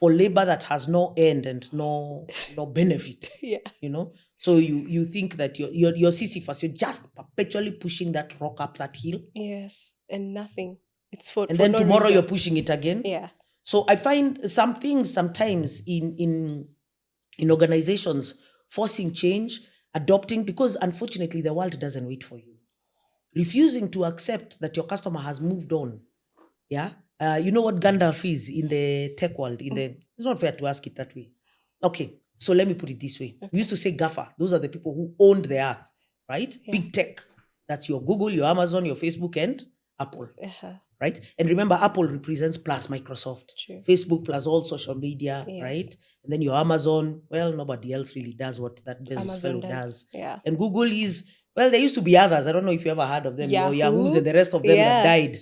labor that has no end and no benefit. Yeah. You know? So you think that you're Sisyphus, you're just perpetually pushing that rock up that hill. Yes. And nothing. It's for And then no tomorrow reason. you're pushing it again. Yeah. So I find some things sometimes in organizations forcing change, adopting, because unfortunately the world doesn't wait for you. Refusing to accept that your customer has moved on. Yeah. You know what Gandalf is in the tech world? It's not fair to ask it that way. Okay. So let me put it this way. We used to say GAFA. Those are the people who owned the earth, right? Yeah. Big tech. That's your Google, your Amazon, your Facebook, and Apple. Right? And remember, Apple represents plus Microsoft. True. Facebook plus all social media, Yes. right? And then your Amazon, well, nobody else really does what that Bezos Amazon fellow does. Yeah. And Google is, well, there used to be others. I don't know if you ever heard of them. Yahoo. Yahoos and the rest of them that died.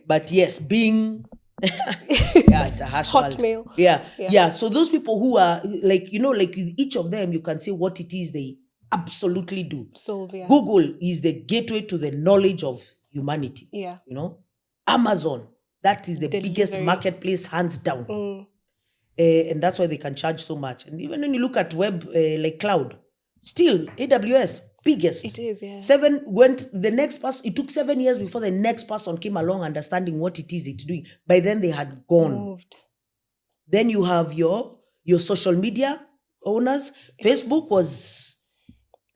But yes, Bing. Yeah, it's a hash Hotmail. world. Yeah. So those people who are like each of them, you can say what it is they absolutely do. Solve, yeah. Google is the gateway to the knowledge of humanity. Yeah. You know, Amazon, that is the biggest marketplace hands down. And that's why they can charge so much. And even when you look at web, like cloud, still AWS, biggest. It is, yeah. It took 7 years before the next person came along understanding what it is it's doing. By then they had gone. Moved. Then you have your social media owners. Facebook was,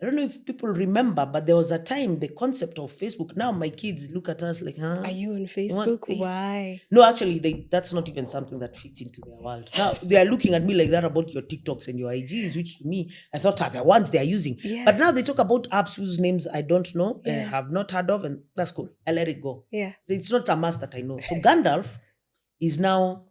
I don't know if people remember, but there was a time the concept of Facebook. Now my kids look at us like, huh? Are you on You Facebook? want Why? No, actually, that's not even something that fits into their world. Now they are looking at me like that about your TikToks and your IGs, which to me I thought are the ones they are using. Yeah. But now they talk about apps whose names I don't know, have not heard of, and that's cool. I let it go. Yeah. So it's not a mass that I know. So Gandalf is now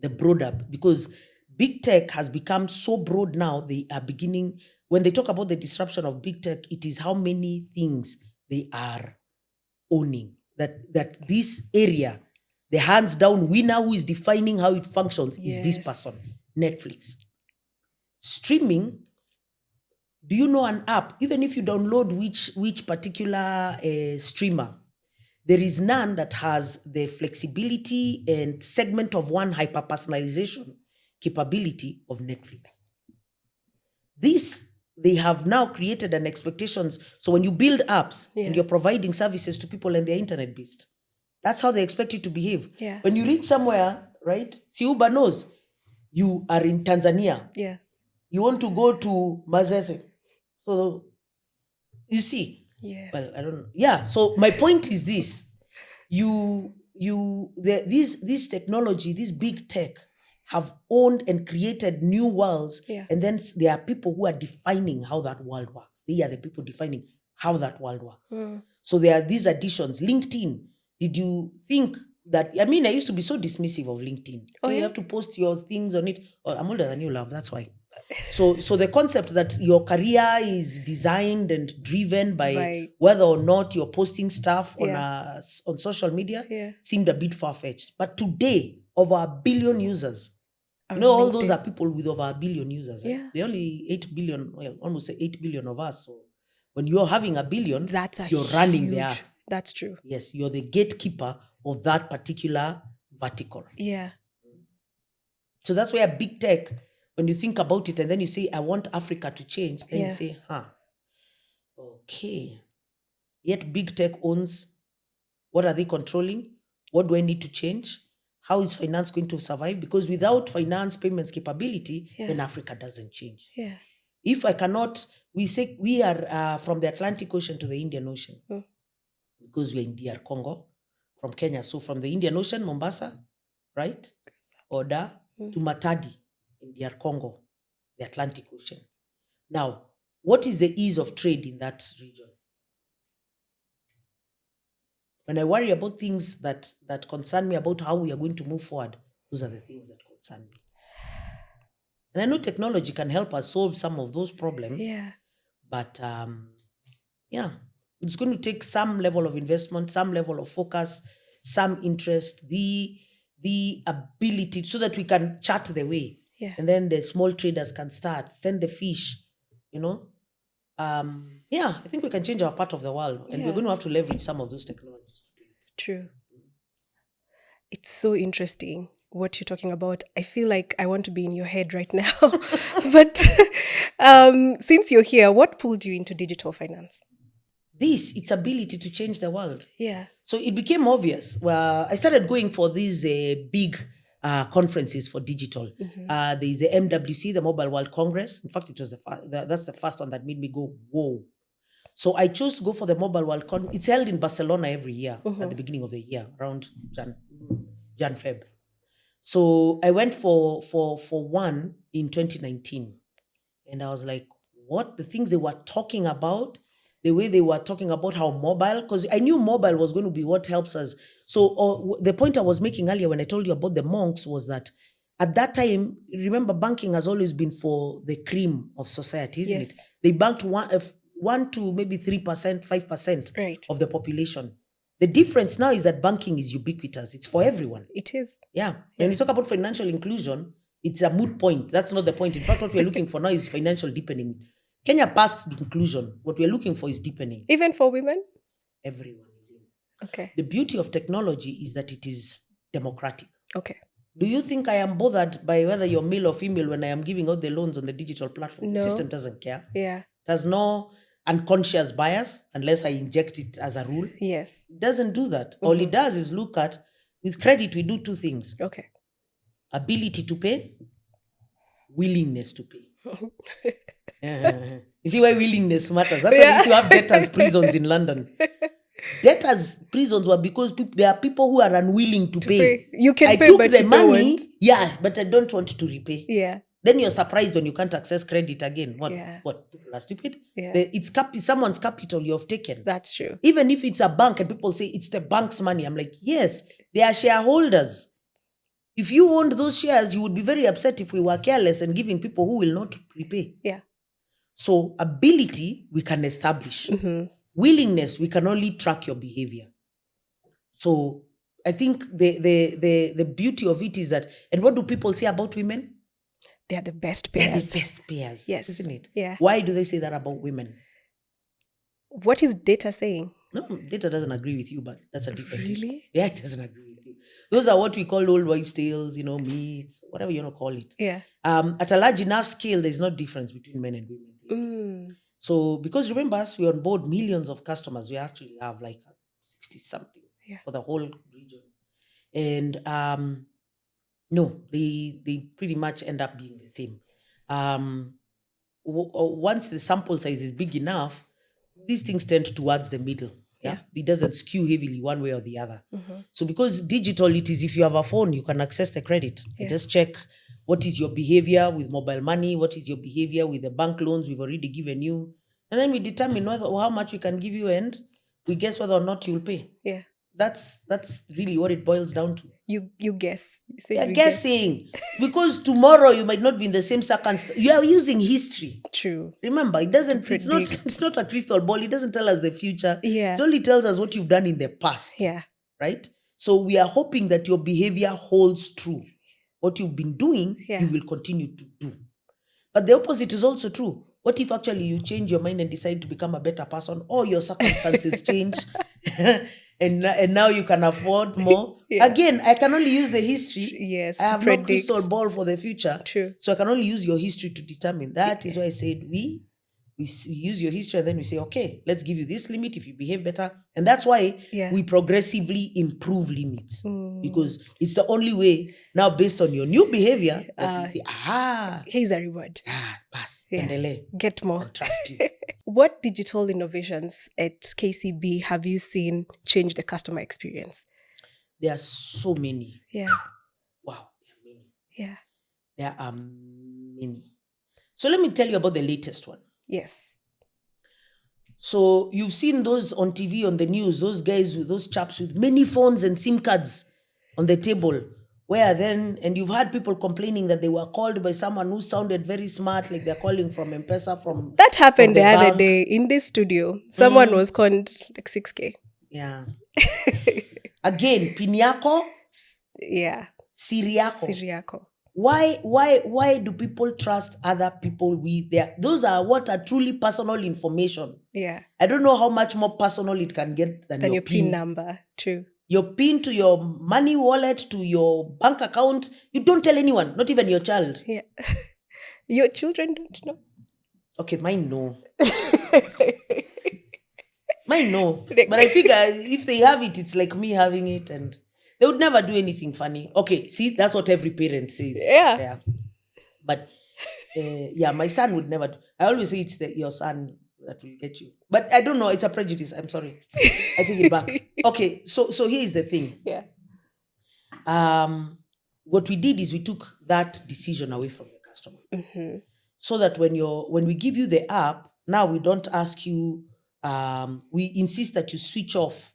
the broader, because big tech has become so broad now. They are beginning, when they talk about the disruption of big tech, it is how many things they are owning. That this area, the hands down winner who is defining how it functions is this person, Netflix. Streaming, do you know an app, even if you download which particular streamer, there is none that has the flexibility and segment of one hyper-personalization capability of Netflix. They have now created an expectations. So when you build apps and you're providing services to people and they're internet-based, that's how they expect you to behave. Yeah. When you reach somewhere, right? Siuba knows you are in Tanzania. Yeah. You want to go to Mazese. So you see. Yes. Well, I don't know. Yeah. So my point is this: this technology, this big tech, have owned and created new worlds, and then there are people who are defining how that world works. They are the people defining how that world works. So there are these additions. LinkedIn. Did you think that? I mean, I used to be so dismissive of LinkedIn. You have to post your things on it. Oh, I'm older than you, love. That's why. So the concept that your career is designed and driven by By- whether or not you're posting stuff on Yeah. on social media Yeah. seemed a bit far-fetched. But today, over 1 billion users, On all those LinkedIn. are people with over 1 billion users. Yeah. They're only 8 billion, well, almost 8 billion of us. So when you're having 1 billion, you're running the earth. That's true. Yes, you're the gatekeeper of that particular vertical. Yeah. So that's where big tech, when you think about it and then you say, I want Africa to change, then you Yeah. say, okay. Yet big tech owns, what are they controlling? What do I need to change? How is finance going to survive? Because without finance payments capability, then Africa doesn't change. Yeah. If I cannot, we say we are from the Atlantic Ocean to the Indian Ocean, because we're in DR Congo, from Kenya. So from the Indian Ocean, Mombasa, right? Oda to Matadi in DR Congo, the Atlantic Ocean. Now, what is the ease of trade in that region? When I worry about things that concern me about how we are going to move forward, those are the things that concern me. And I know technology can help us solve some of those problems. Yeah. But it's going to take some level of investment, some level of focus, some interest, the ability so that we can chart the way. Yeah. And then the small traders can start, send the fish, I think we can change our part of the world, and we're going to have to leverage some of those technologies to do it. True. It's so interesting what you're talking about. I feel like I want to be in your head right now. But since you're here, what pulled you into digital finance? Its ability to change the world. Yeah. So it became obvious. Well, I started going for these big conferences for digital. There is the MWC, the Mobile World Congress. In fact, it was that's the first one that made me go, whoa. So I chose to go for the Mobile World Congress. It's held in Barcelona every year at the beginning of the year, around Jan Feb. So I went for one in 2019. And I was like, what? The things they were talking about, the way they were talking about how mobile, because I knew mobile was going to be what helps us. So the point I was making earlier when I told you about the monks was that at that time, remember, banking has always been for the cream of society, isn't it? They banked 1 to maybe 3%, 5% of the population. The difference now is that banking is ubiquitous. It's for everyone. It is. Yeah. When you talk about financial inclusion, it's a moot point. That's not the point. In fact, what we're looking for now is financial deepening. Kenya passed inclusion. What we're looking for is deepening. Even for women? Everyone is in. Okay. The beauty of technology is that it is democratic. Okay. Do you think I am bothered by whether you're male or female when I am giving out the loans on the digital platform? No. The system doesn't care. Yeah. There's no unconscious bias unless I inject it as a rule. Yes. It doesn't do that. All it does is look at, with credit, we do two things. Okay. Ability to pay, willingness to pay. You see why willingness matters? That's why you have debtors' prisons in London. Debtors' prisons were because there are people who are unwilling to pay. You can I pay, took but the you money, don't. but I don't want to repay. Yeah. Then you're surprised when you can't access credit again. What? Yeah. What? People are stupid? Yeah. It's someone's capital you have taken. That's true. Even if it's a bank and people say it's the bank's money, I'm like, yes, they are shareholders. If you owned those shares, you would be very upset if we were careless and giving people who will not repay. Yeah. So ability, we can establish. Willingness, we can only track your behavior. So I think the beauty of it is that, and what do people say about women? They are the best payers. They're the best payers. Yes. Isn't it? Yeah. Why do they say that about women? What is data saying? No, data doesn't agree with you, but that's a different issue. Really? Yeah, it doesn't agree with you. Those are what we call old wives' tales, myths, whatever you want to call it. Yeah. At a large enough scale, there's no difference between men and women. So, because remember, us, we onboard millions of customers. We actually have like 60-something for the whole region. And no, they pretty much end up being the same. Once the sample size is big enough, these things tend towards the middle. Yeah. It doesn't skew heavily one way or the other. So because digital, it is if you have a phone, you can access the credit. You just check what is your behavior with mobile money, what is your behavior with the bank loans we've already given you. And then we determine how much we can give you and we guess whether or not you'll pay. Yeah. That's really what it boils down to. You guess. You say You're you guess. guessing. Because tomorrow you might not be in the same circumstance. You are using history. True. Remember, it doesn't, predict. it's not a crystal ball. It doesn't tell us the future. Yeah. It only tells us what you've done in the past. Yeah. Right? So we are hoping that your behavior holds true. What you've been doing, Yeah. you will continue to do. But the opposite is also true. What if actually you change your mind and decide to become a better person, or your circumstances change and now you can afford more? Yeah. Again, I can only use the history. Yes, I to have predict. no crystal ball for the future. True. So I can only use your history to determine. That is why I said we use your history and then we say, okay, let's give you this limit if you behave better. And that's why Yeah. we progressively improve limits. Because it's the only way now, based on your new behavior, that we say, Here's a reward. pass, Yeah. endele, Get more. and trust you. What digital innovations at KCB have you seen change the customer experience? There are so many. Yeah. Wow, there are many. Yeah. There are many. So let me tell you about the latest one. Yes. So you've seen those on TV, on the news, those chaps with many phones and SIM cards on the table. And you've had people complaining that they were called by someone who sounded very smart, like they're calling from M-Pesa, from That happened the the other bank. day in this studio. Someone was called like 6K. Yeah. Again, Pinyako, Yeah. Siriako. Siriako. Why do people trust other people with those are what are truly personal information? Yeah. I don't know how much more personal it can get than Your PIN number. True. Your PIN to your money wallet, to your bank account. You don't tell anyone, not even your child. Yeah. Your children don't know. Okay, mine no. Mine no. But I figure if they have it, it's like me having it, and they would never do anything funny. Okay, see, that's what every parent says. Yeah. But my son would never do. I always say it's your son that will get you. But I don't know, it's a prejudice. I'm sorry. I take it back. Okay, so here is the thing. Yeah. What we did is we took that decision away from the customer. Mm-hmm. So that when we give you the app, now we don't ask you, we insist that you switch off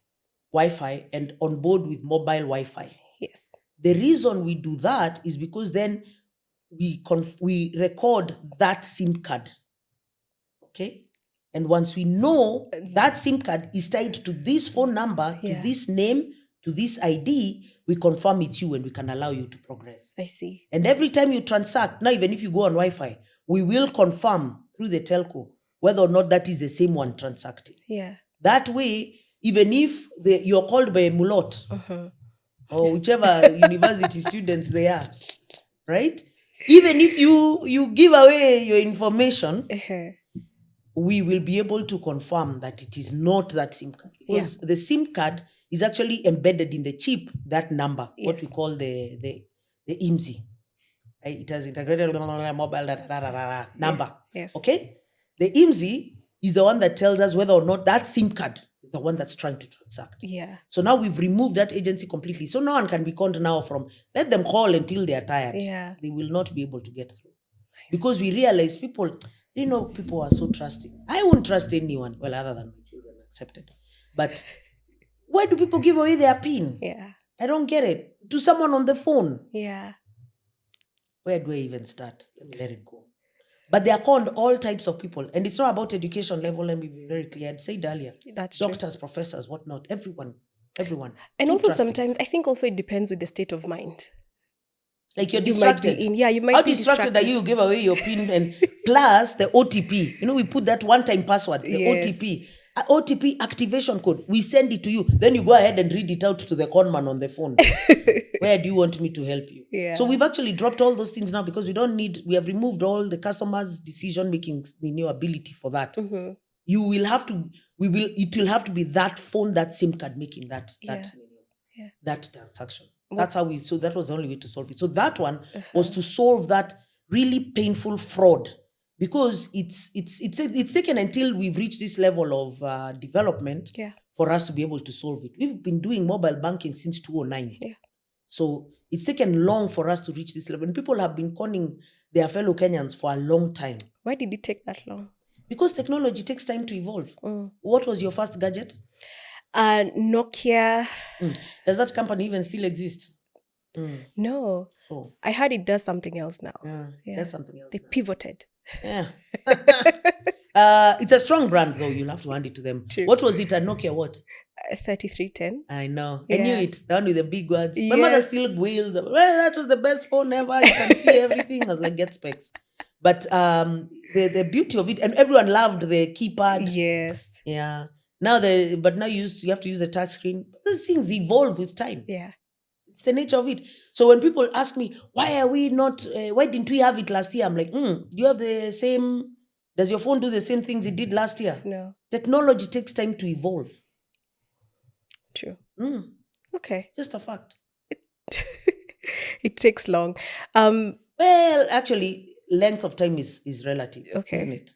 Wi-Fi and on board with mobile Wi-Fi. Yes. The reason we do that is because then we record that SIM card. Okay? And once we know that SIM card is tied to this phone number, to this name, to this ID, we confirm it's you and we can allow you to progress. I see. And every time you transact, now even if you go on Wi-Fi, we will confirm through the telco whether or not that is the same one transacting. Yeah. That way, even if you're called by a mulot, or whichever university students they are, right? Even if you give away your information, we will be able to confirm that it is not that SIM card. Because the SIM card is actually embedded in the chip, that number, what we call the IMSI. It has integrated mobile number. Yes. Okay? The IMSI is the one that tells us whether or not that SIM card is the one that's trying to transact. Yeah. So now we've removed that agency completely. So no one can be conned now from, let them call until they are tired. Yeah. They will not be able to get through. Because we realize people are so trusting. I won't trust anyone, well, other than my children, accepted. But why do people give away their PIN? Yeah. I don't get it. To someone on the phone. Yeah. Where do I even start? Let me let it go. But they are called all types of people. And it's not about education level, let me be very clear. I'd said earlier. That's Doctors, professors, whatnot. Everyone. And Too also trusting. Sometimes I think also it depends with the state of mind. Like you're You distracted. might be in. Yeah, you might How be distracted are you? You give away your PIN and plus the OTP. We put that one-time password, the Yes. OTP. OTP activation code. We send it to you. Then you go ahead and read it out to the conman on the phone. Where do you want me to help you? Yeah. So we've actually dropped all those things now because we have removed all the customer's decision-making ability for that. Mm-hmm. It will have to be that phone, that SIM card making that transaction. That's how so that was the only way to solve it. So that one was to solve that really painful fraud, because it's taken until we've reached this level of development for us to be able to solve it. We've been doing mobile banking since 2009. Yeah. So it's taken long for us to reach this level. And people have been conning their fellow Kenyans for a long time. Why did it take that long? Because technology takes time to evolve. What was your first gadget? Nokia. Does that company even still exist? No. So, I heard it does something else now. Yeah. that's something else. They pivoted. Yeah. It's a strong brand, though. You'll have to hand it to them. True. What was it? A Nokia what? 3310. I know. I knew Yeah. it. The one with the big words. My mother Yes. still wails. Well, that was the best phone ever. You can see everything. I was like, get specs. But the beauty of it, and everyone loved the keypad. Yes. Yeah. Now you have to use the touch screen. These things evolve with time. Yeah. It's the nature of it. So when people ask me, why didn't we have it last year? I'm like, do you have the same, does your phone do the same things it did last year? No. Technology takes time to evolve. True. Okay. Just a fact. It takes long. Well, actually, length of time is relative, Okay. isn't it?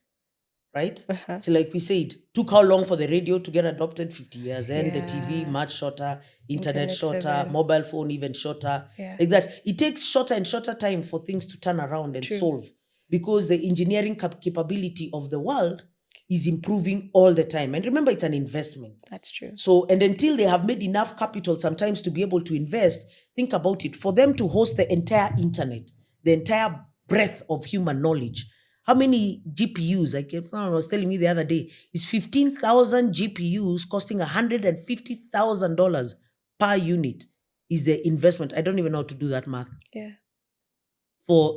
Right? Uh-huh. So like we said, took how long for the radio to get adopted? 50 years. Then the Yeah. TV, much shorter. Internet shorter. 7. Mobile phone even shorter. Yeah. Like that. It takes shorter and shorter time for things to turn around and True. solve. Because the engineering capability of the world is improving all the time. And remember, it's an investment. That's true. So, and until they have made enough capital sometimes to be able to invest, think about it. For them to host the entire internet, the entire breadth of human knowledge, how many GPUs? Someone was telling me the other day, is 15,000 GPUs costing $150,000 per unit is the investment. I don't even know how to do that math. Yeah.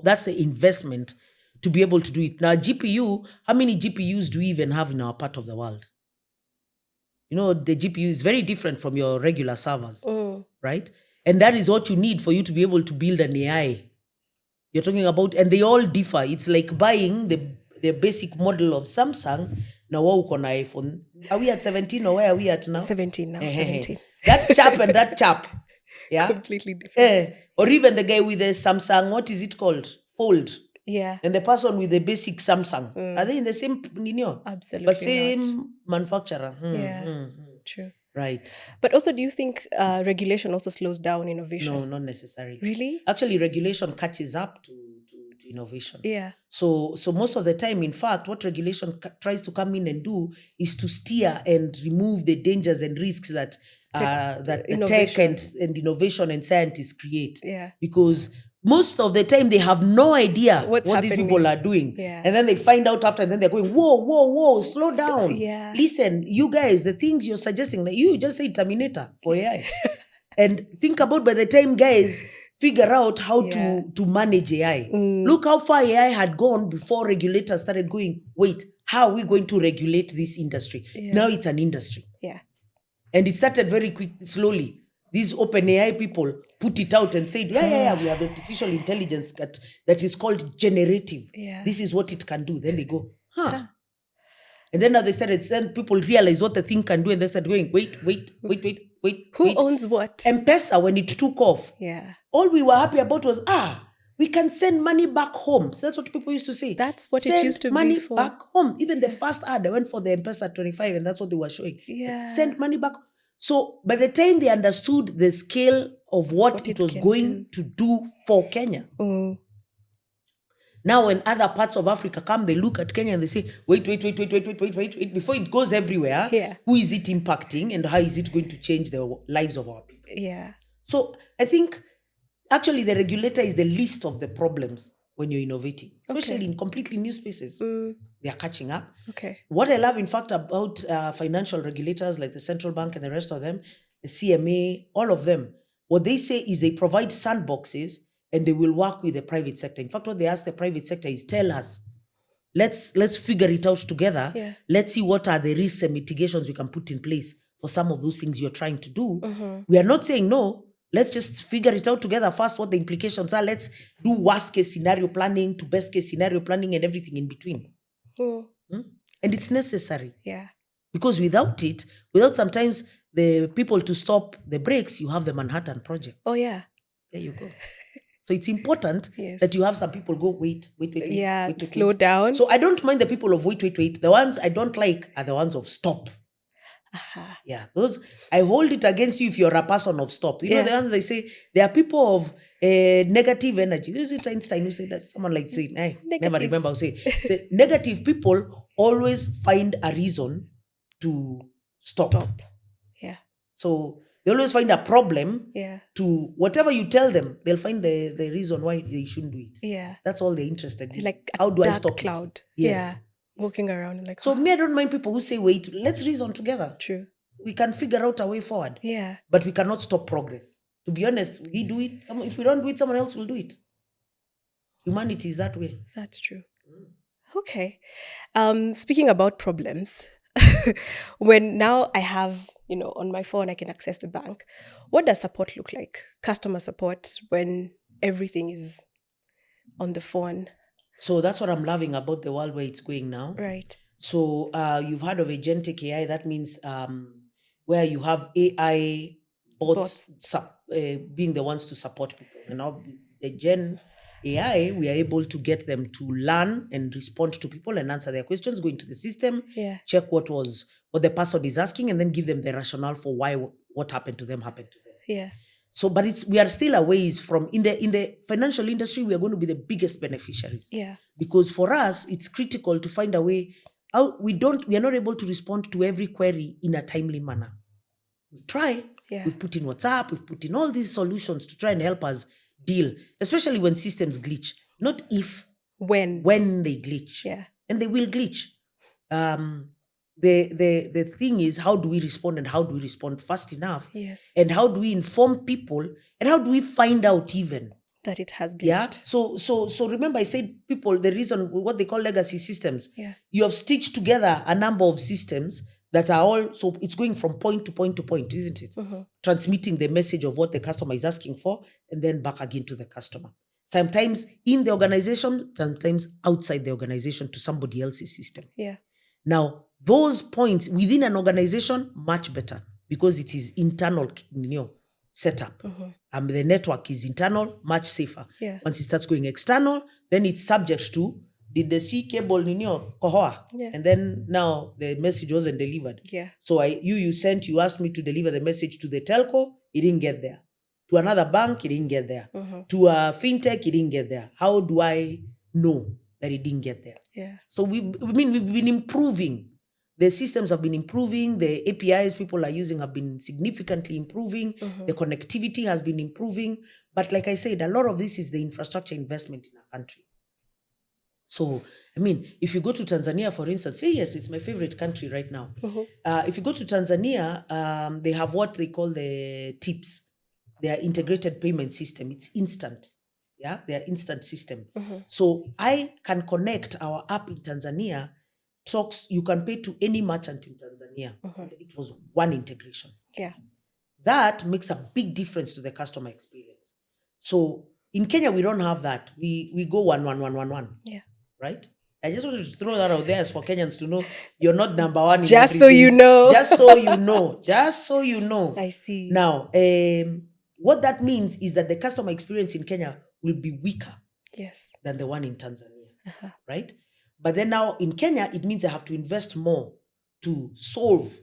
That's the investment to be able to do it. Now, GPU, how many GPUs do we even have in our part of the world? You know, the GPU is very different from your regular servers, right? And that is what you need for you to be able to build an AI. You're talking about, and they all differ. It's like buying the basic model of Samsung. Now, what on iPhone? Are we at 17 or where are we at now? 17 now. 17. That chap and that chap. Yeah. Completely different. Or even the guy with the Samsung, what is it called? Fold. Yeah. And the person with the basic Samsung. Are they in the same, Absolutely but same manufacturer? Yeah. True. Right. But also, do you think regulation also slows down innovation? No, not necessarily. Really? Actually, regulation catches up to innovation. Yeah. So most of the time, in fact, what regulation tries to come in and do is to steer and remove the dangers and risks that the tech and innovation and scientists create. Yeah. Because most of the time they have no idea what these people are doing. Yeah. And then they find out after, and then they're going, whoa, slow down. Yeah. Listen, you guys, the things you're suggesting, like you just say Terminator for AI. And think about by the time guys figure out how to manage AI. Look how far AI had gone before regulators started going, wait, how are we going to regulate this industry? Yeah. Now it's an industry. Yeah. And it started very slowly. These open AI people put it out and said, we have artificial intelligence that is called generative. Yeah. This is what it can do. Then they go, And then now then people realize what the thing can do, and they start going, wait. Who owns what? M-Pesa, when it took off, all we were happy about was, we can send money back home. So that's what people used to say. That's what it used to be for. Send money back home. Even the first ad, I went for the M-Pesa 25, and that's what they were showing. Yeah. Send money back. So by the time they understood the scale of what it was going to do for Kenya, now when other parts of Africa come, they look at Kenya and they say, wait, before it goes everywhere, who is it impacting and how is it going to change the lives of our people? Yeah. So I think actually the regulator is the least of the problems when you're innovating, especially in completely new spaces. They are catching up. Okay. What I love, in fact, about financial regulators like the central bank and the rest of them, the CMA, all of them, what they say is they provide sandboxes and they will work with the private sector. In fact, what they ask the private sector is, tell us, let's figure it out together. Yeah. Let's see what are the risks and mitigations we can put in place for some of those things you're trying to do. We are not saying no. Let's just figure it out together first, what the implications are. Let's do worst case scenario planning to best case scenario planning and everything in between. And it's necessary. Yeah. Because without sometimes the people to stop the brakes, you have the Manhattan Project. Oh, yeah. There you go. So it's important that you have some people go, wait. Yeah, slow down. So I don't mind the people of wait. The ones I don't like are the ones of stop. Yeah, those, I hold it against you if you're a person of stop. You know, the ones they say, there are people of negative energy. Is it Einstein who said that? Someone like saying, never remember who say. The negative people always find a reason to stop. Yeah. So they always find a problem Yeah. to whatever you tell them, they'll find the reason why they shouldn't do it. Yeah. That's all they're interested in. Like a How do I dark stop cloud. it? Yes. Yeah. Walking around and like, So me, I don't mind people who say, wait, let's reason together. true. We can figure out a way forward. Yeah. But we cannot stop progress. To be honest, we do it. If we don't do it, someone else will do it. Humanity is that way. That's true. Okay. Speaking about problems, when now I have, on my phone, I can access the bank. What does support look like? Customer support when everything is on the phone. So that's what I'm loving about the world where it's going now. Right. So you've heard of agentic AI. That means where you have AI bots being the ones to support people. And now the Gen AI, we are able to get them to learn and respond to people and answer their questions, go into the system, check what the person is asking, and then give them the rationale for why what happened to them happened to them. Yeah. So, but we are still a ways from in the financial industry. We are going to be the biggest beneficiaries. Yeah. Because for us, it's critical to find a way. We are not able to respond to every query in a timely manner. We try. Yeah. We've put in WhatsApp. We've put in all these solutions to try and help us deal, especially when systems glitch. Not if, when they glitch. Yeah. And they will glitch. The thing is, how do we respond, and how do we respond fast enough? Yes. And how do we inform people, and how do we find out even that it has glitched? Yeah. So remember, I said people, the reason what they call legacy systems. Yeah. You have stitched together a number of systems that are all, so it's going from point to point to point, isn't it? Mm-hmm. Transmitting the message of what the customer is asking for, and then back again to the customer. Sometimes in the organization, sometimes outside the organization to somebody else's system. Yeah. Now, those points within an organization, much better because it is internal, setup. Mm-hmm. The network is internal, much safer. Yeah. Once it starts going external, then it's subject to, did the C cable kohoa? Yeah. And then now the message wasn't delivered. Yeah. So you asked me to deliver the message to the telco, it didn't get there. To another bank, it didn't get there. Mm-hmm. To a fintech, it didn't get there. How do I know that it didn't get there? Yeah. So we've been improving. The systems have been improving. The APIs people are using have been significantly improving. Mm-hmm. The connectivity has been improving. But like I said, a lot of this is the infrastructure investment in our country. So, if you go to Tanzania, for instance, yes, it's my favorite country right now. Mm-hmm. If you go to Tanzania, they have what they call the TIPS, their integrated payment system. It's instant. Yeah, their instant system. Mm-hmm. So I can connect our app in Tanzania. You can pay to any merchant in Tanzania. Mm-hmm. It was one integration. Yeah. That makes a big difference to the customer experience. So in Kenya, we don't have that. We go 1-1-1-1-1. Yeah. Right? I just wanted to throw that out there for Kenyans to know you're not number one in just so everything. you know. Just so you know. Just so you know. I see. Now, what that means is that the customer experience in Kenya will be weaker than the one in Tanzania. Uh-huh. Right? But then now in Kenya, it means I have to invest more to solve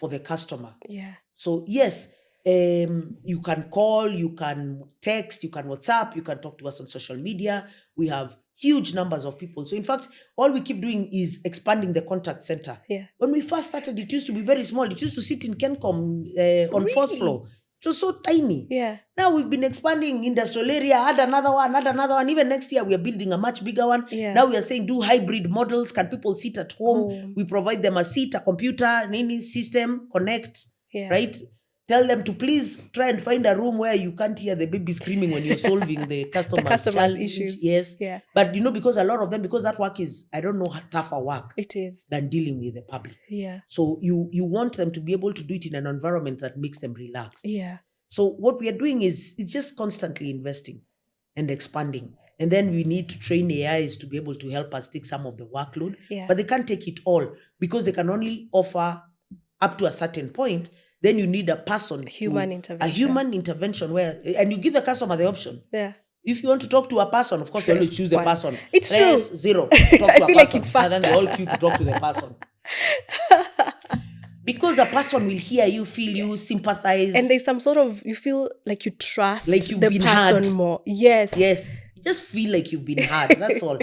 for the customer. Yeah. So yes, you can call, you can text, you can WhatsApp, you can talk to us on social media. We have huge numbers of people. So in fact, all we keep doing is expanding the contact center. Yeah. When we first started, it used to be very small. It used to sit in Kencom on fourth floor. It was so tiny. Yeah. Now we've been expanding industrial area, add another one. Even next year, we are building a much bigger one. Yeah. Now we are saying do hybrid models. Can people sit at home? We provide them a seat, a computer, any system, connect, right? Tell them to please try and find a room where you can't hear the baby screaming when you're solving the customer's issues. Yes. Yeah. But because a lot of them, because that work is, I don't know, tougher work. It is. Than dealing with the public. Yeah. So you want them to be able to do it in an environment that makes them relax. Yeah. So what we are doing is it's just constantly investing and expanding. And then we need to train AIs to be able to help us take some of the workload. Yeah. But they can't take it all because they can only offer up to a certain point. Then you need a human intervention where, and you give the customer the option. Yeah. If you want to talk to a person, of course, you always choose the person. It's Press true. 0. To talk I to feel a like person. it's faster. And then they all queue to talk to the person. Because a person will hear you, feel you, sympathize. And there's some sort of, you feel like you trust like you've the been person heard. more. Yes. Yes. Just feel like you've been hard. That's all.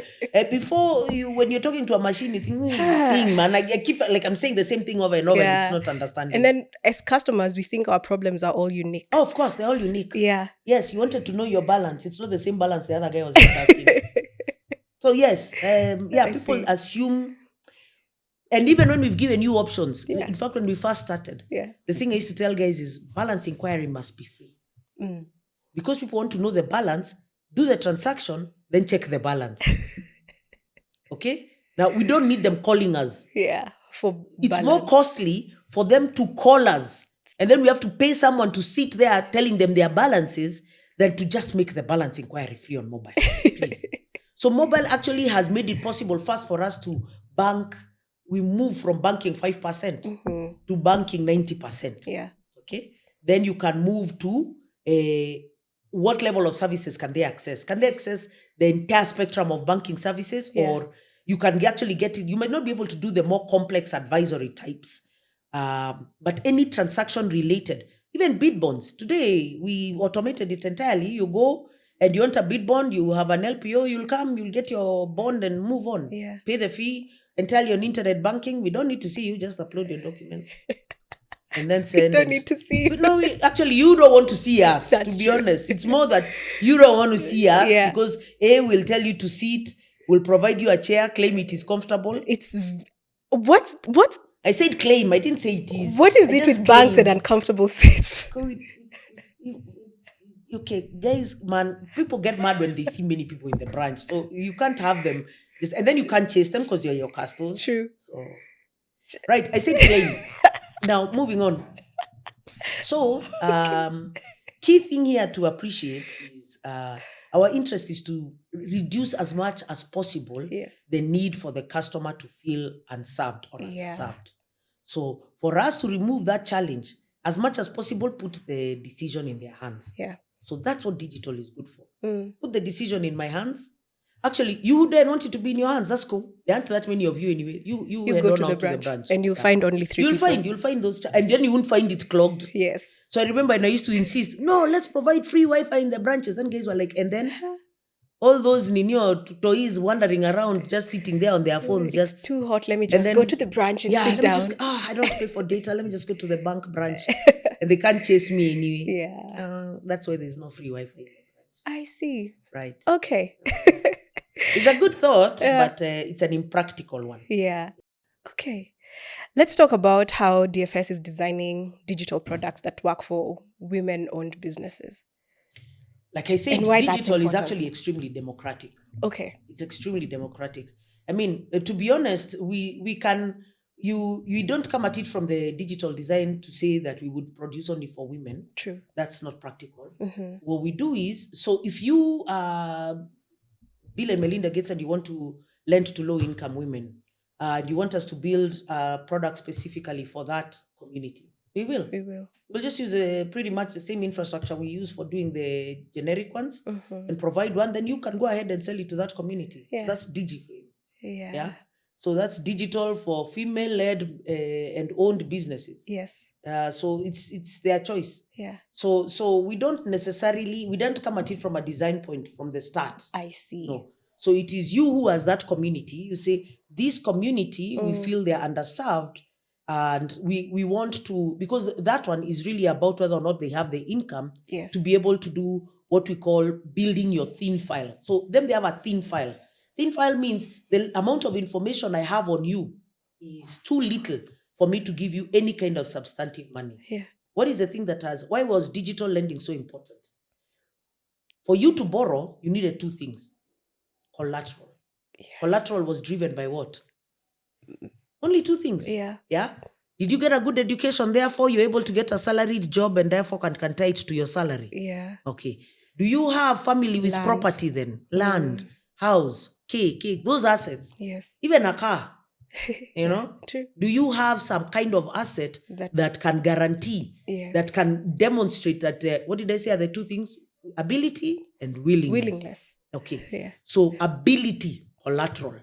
Before you, when you're talking to a machine, you think, "Hmm, thing, man." I keep like I'm saying the same thing over and over, and it's not understanding. And then as customers, we think our problems are all unique. Oh, of course, they're all unique. Yeah. Yes, you wanted to know your balance. It's not the same balance the other guy was just asking. So yes, people assume. And even when we've given you options, in fact, when we first started, the thing I used to tell guys is balance inquiry must be free. Because people want to know the balance, do the transaction, then check the balance. Okay? Now, we don't need them calling us. Yeah. It's more costly for them to call us. And then we have to pay someone to sit there telling them their balances than to just make the balance inquiry free on mobile. Please. So mobile actually has made it possible first for us to bank. We move from banking 5% to banking 90%. Yeah. Okay. Then you can move to what level of services can they access? Can they access the entire spectrum of banking services, or you can actually get it? You might not be able to do the more complex advisory types, but any transaction related, even bid bonds. Today we automated it entirely. You go and you want a bid bond, you have an LPO, you'll come, you'll get your bond and move on. Yeah. Pay the fee, entirely on internet banking. We don't need to see you, just upload your documents. And then send. We don't need to see you. No, actually, you don't want to see us, to be honest. It's more that you don't want to see us because we'll tell you to sit, we'll provide you a chair, claim it is comfortable. It's what? I said claim, I didn't say it is. What is it with banks and uncomfortable seats? Okay, guys, man, people get mad when they see many people in the branch. So you can't have them just, and then you can't chase them because you're your customers. True. So, right, I said claim. Now, moving on. So, key thing here to appreciate is our interest is to reduce as much as possible the need for the customer to feel unserved or unserved. So, for us to remove that challenge, as much as possible, put the decision in their hands. Yeah. So that's what digital is good for. Put the decision in my hands. Actually, you then want it to be in your hands. That's cool. There aren't that many of you anyway. You head go on to out the to the branch. And you'll find only 3 people. You'll find those. And then you won't find it clogged. Yes. So I remember, and I used to insist, no, let's provide free Wi-Fi in the branches. And guys were like, and then all those toys wandering around, just sitting there on their phones. It's too hot. Let me just go to the branch and sit down. I don't pay for data. Let me just go to the bank branch. And they can't chase me anyway. Yeah. That's why there's no free Wi-Fi in the branch. I see. Right. Okay. It's a good thought, but it's an impractical one. Yeah. Okay. Let's talk about how DFS is designing digital products that work for women-owned businesses. Like I said, digital is actually extremely democratic. Okay. It's extremely democratic. I mean, to be honest, we can, you don't come at it from the digital design to say that we would produce only for women. True. That's not practical. What we do is, so if you Bill and Melinda Gates and you want to lend to low-income women, you want us to build products specifically for that community, we will. We'll just use pretty much the same infrastructure we use for doing the generic ones and provide one. Then you can go ahead and sell it to that community. Yeah. That's DigiFrame. Yeah. So that's digital for female-led and owned businesses. Yes. So it's their choice. Yeah. So we don't come at it from a design point from the start. I see. No. So it is you who has that community. You say, this community, we feel they're underserved, and we want to, because that one is really about whether or not they have the income to be able to do what we call building your thin file. So then they have a thin file. Thin file means the amount of information I have on you is too little for me to give you any kind of substantive money. Yeah. What is the thing why was digital lending so important? For you to borrow, you needed two things. Collateral. Yes. Collateral was driven by what? Only two things. Yeah. Did you get a good education? Therefore, you're able to get a salaried job and therefore can tie it to your salary. Yeah. Okay. Do you have family with property then? Land, house, cake, those assets. Yes. Even a car. You know? True. Do you have some kind of asset that can guarantee, that can demonstrate that, what did I say are the two things? Ability and willingness. Okay. Yeah. So ability, collateral.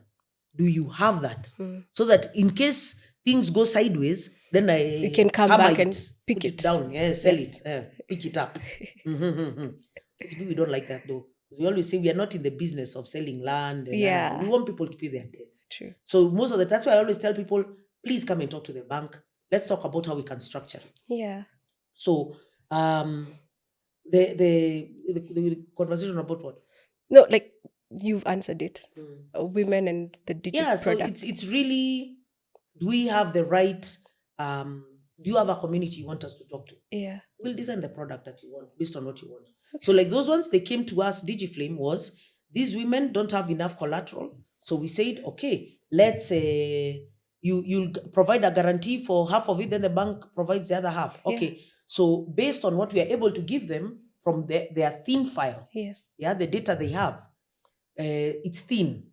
Do you have that? So that in case things go sideways, then you can come back and pick it down. Yeah, sell it. Pick it up. We don't like that though. We always say we are not in the business of selling land. And Yeah. we want people to pay their debts. True. So most of that's why I always tell people, please come and talk to the bank. Let's talk about how we can structure it. Yeah. So the conversation about what? No, like you've answered it. Women and the digital So products. it's really, do we have the right, do you have a community you want us to talk to? Yeah. We'll design the product that you want based on what you want. So like those ones, they came to us, DigiFlame was, these women don't have enough collateral. So we said, okay, let's you'll provide a guarantee for half of it, then the bank provides the other half. Okay. So based on what we are able to give them from their thin file, Yes. the data they have, it's thin.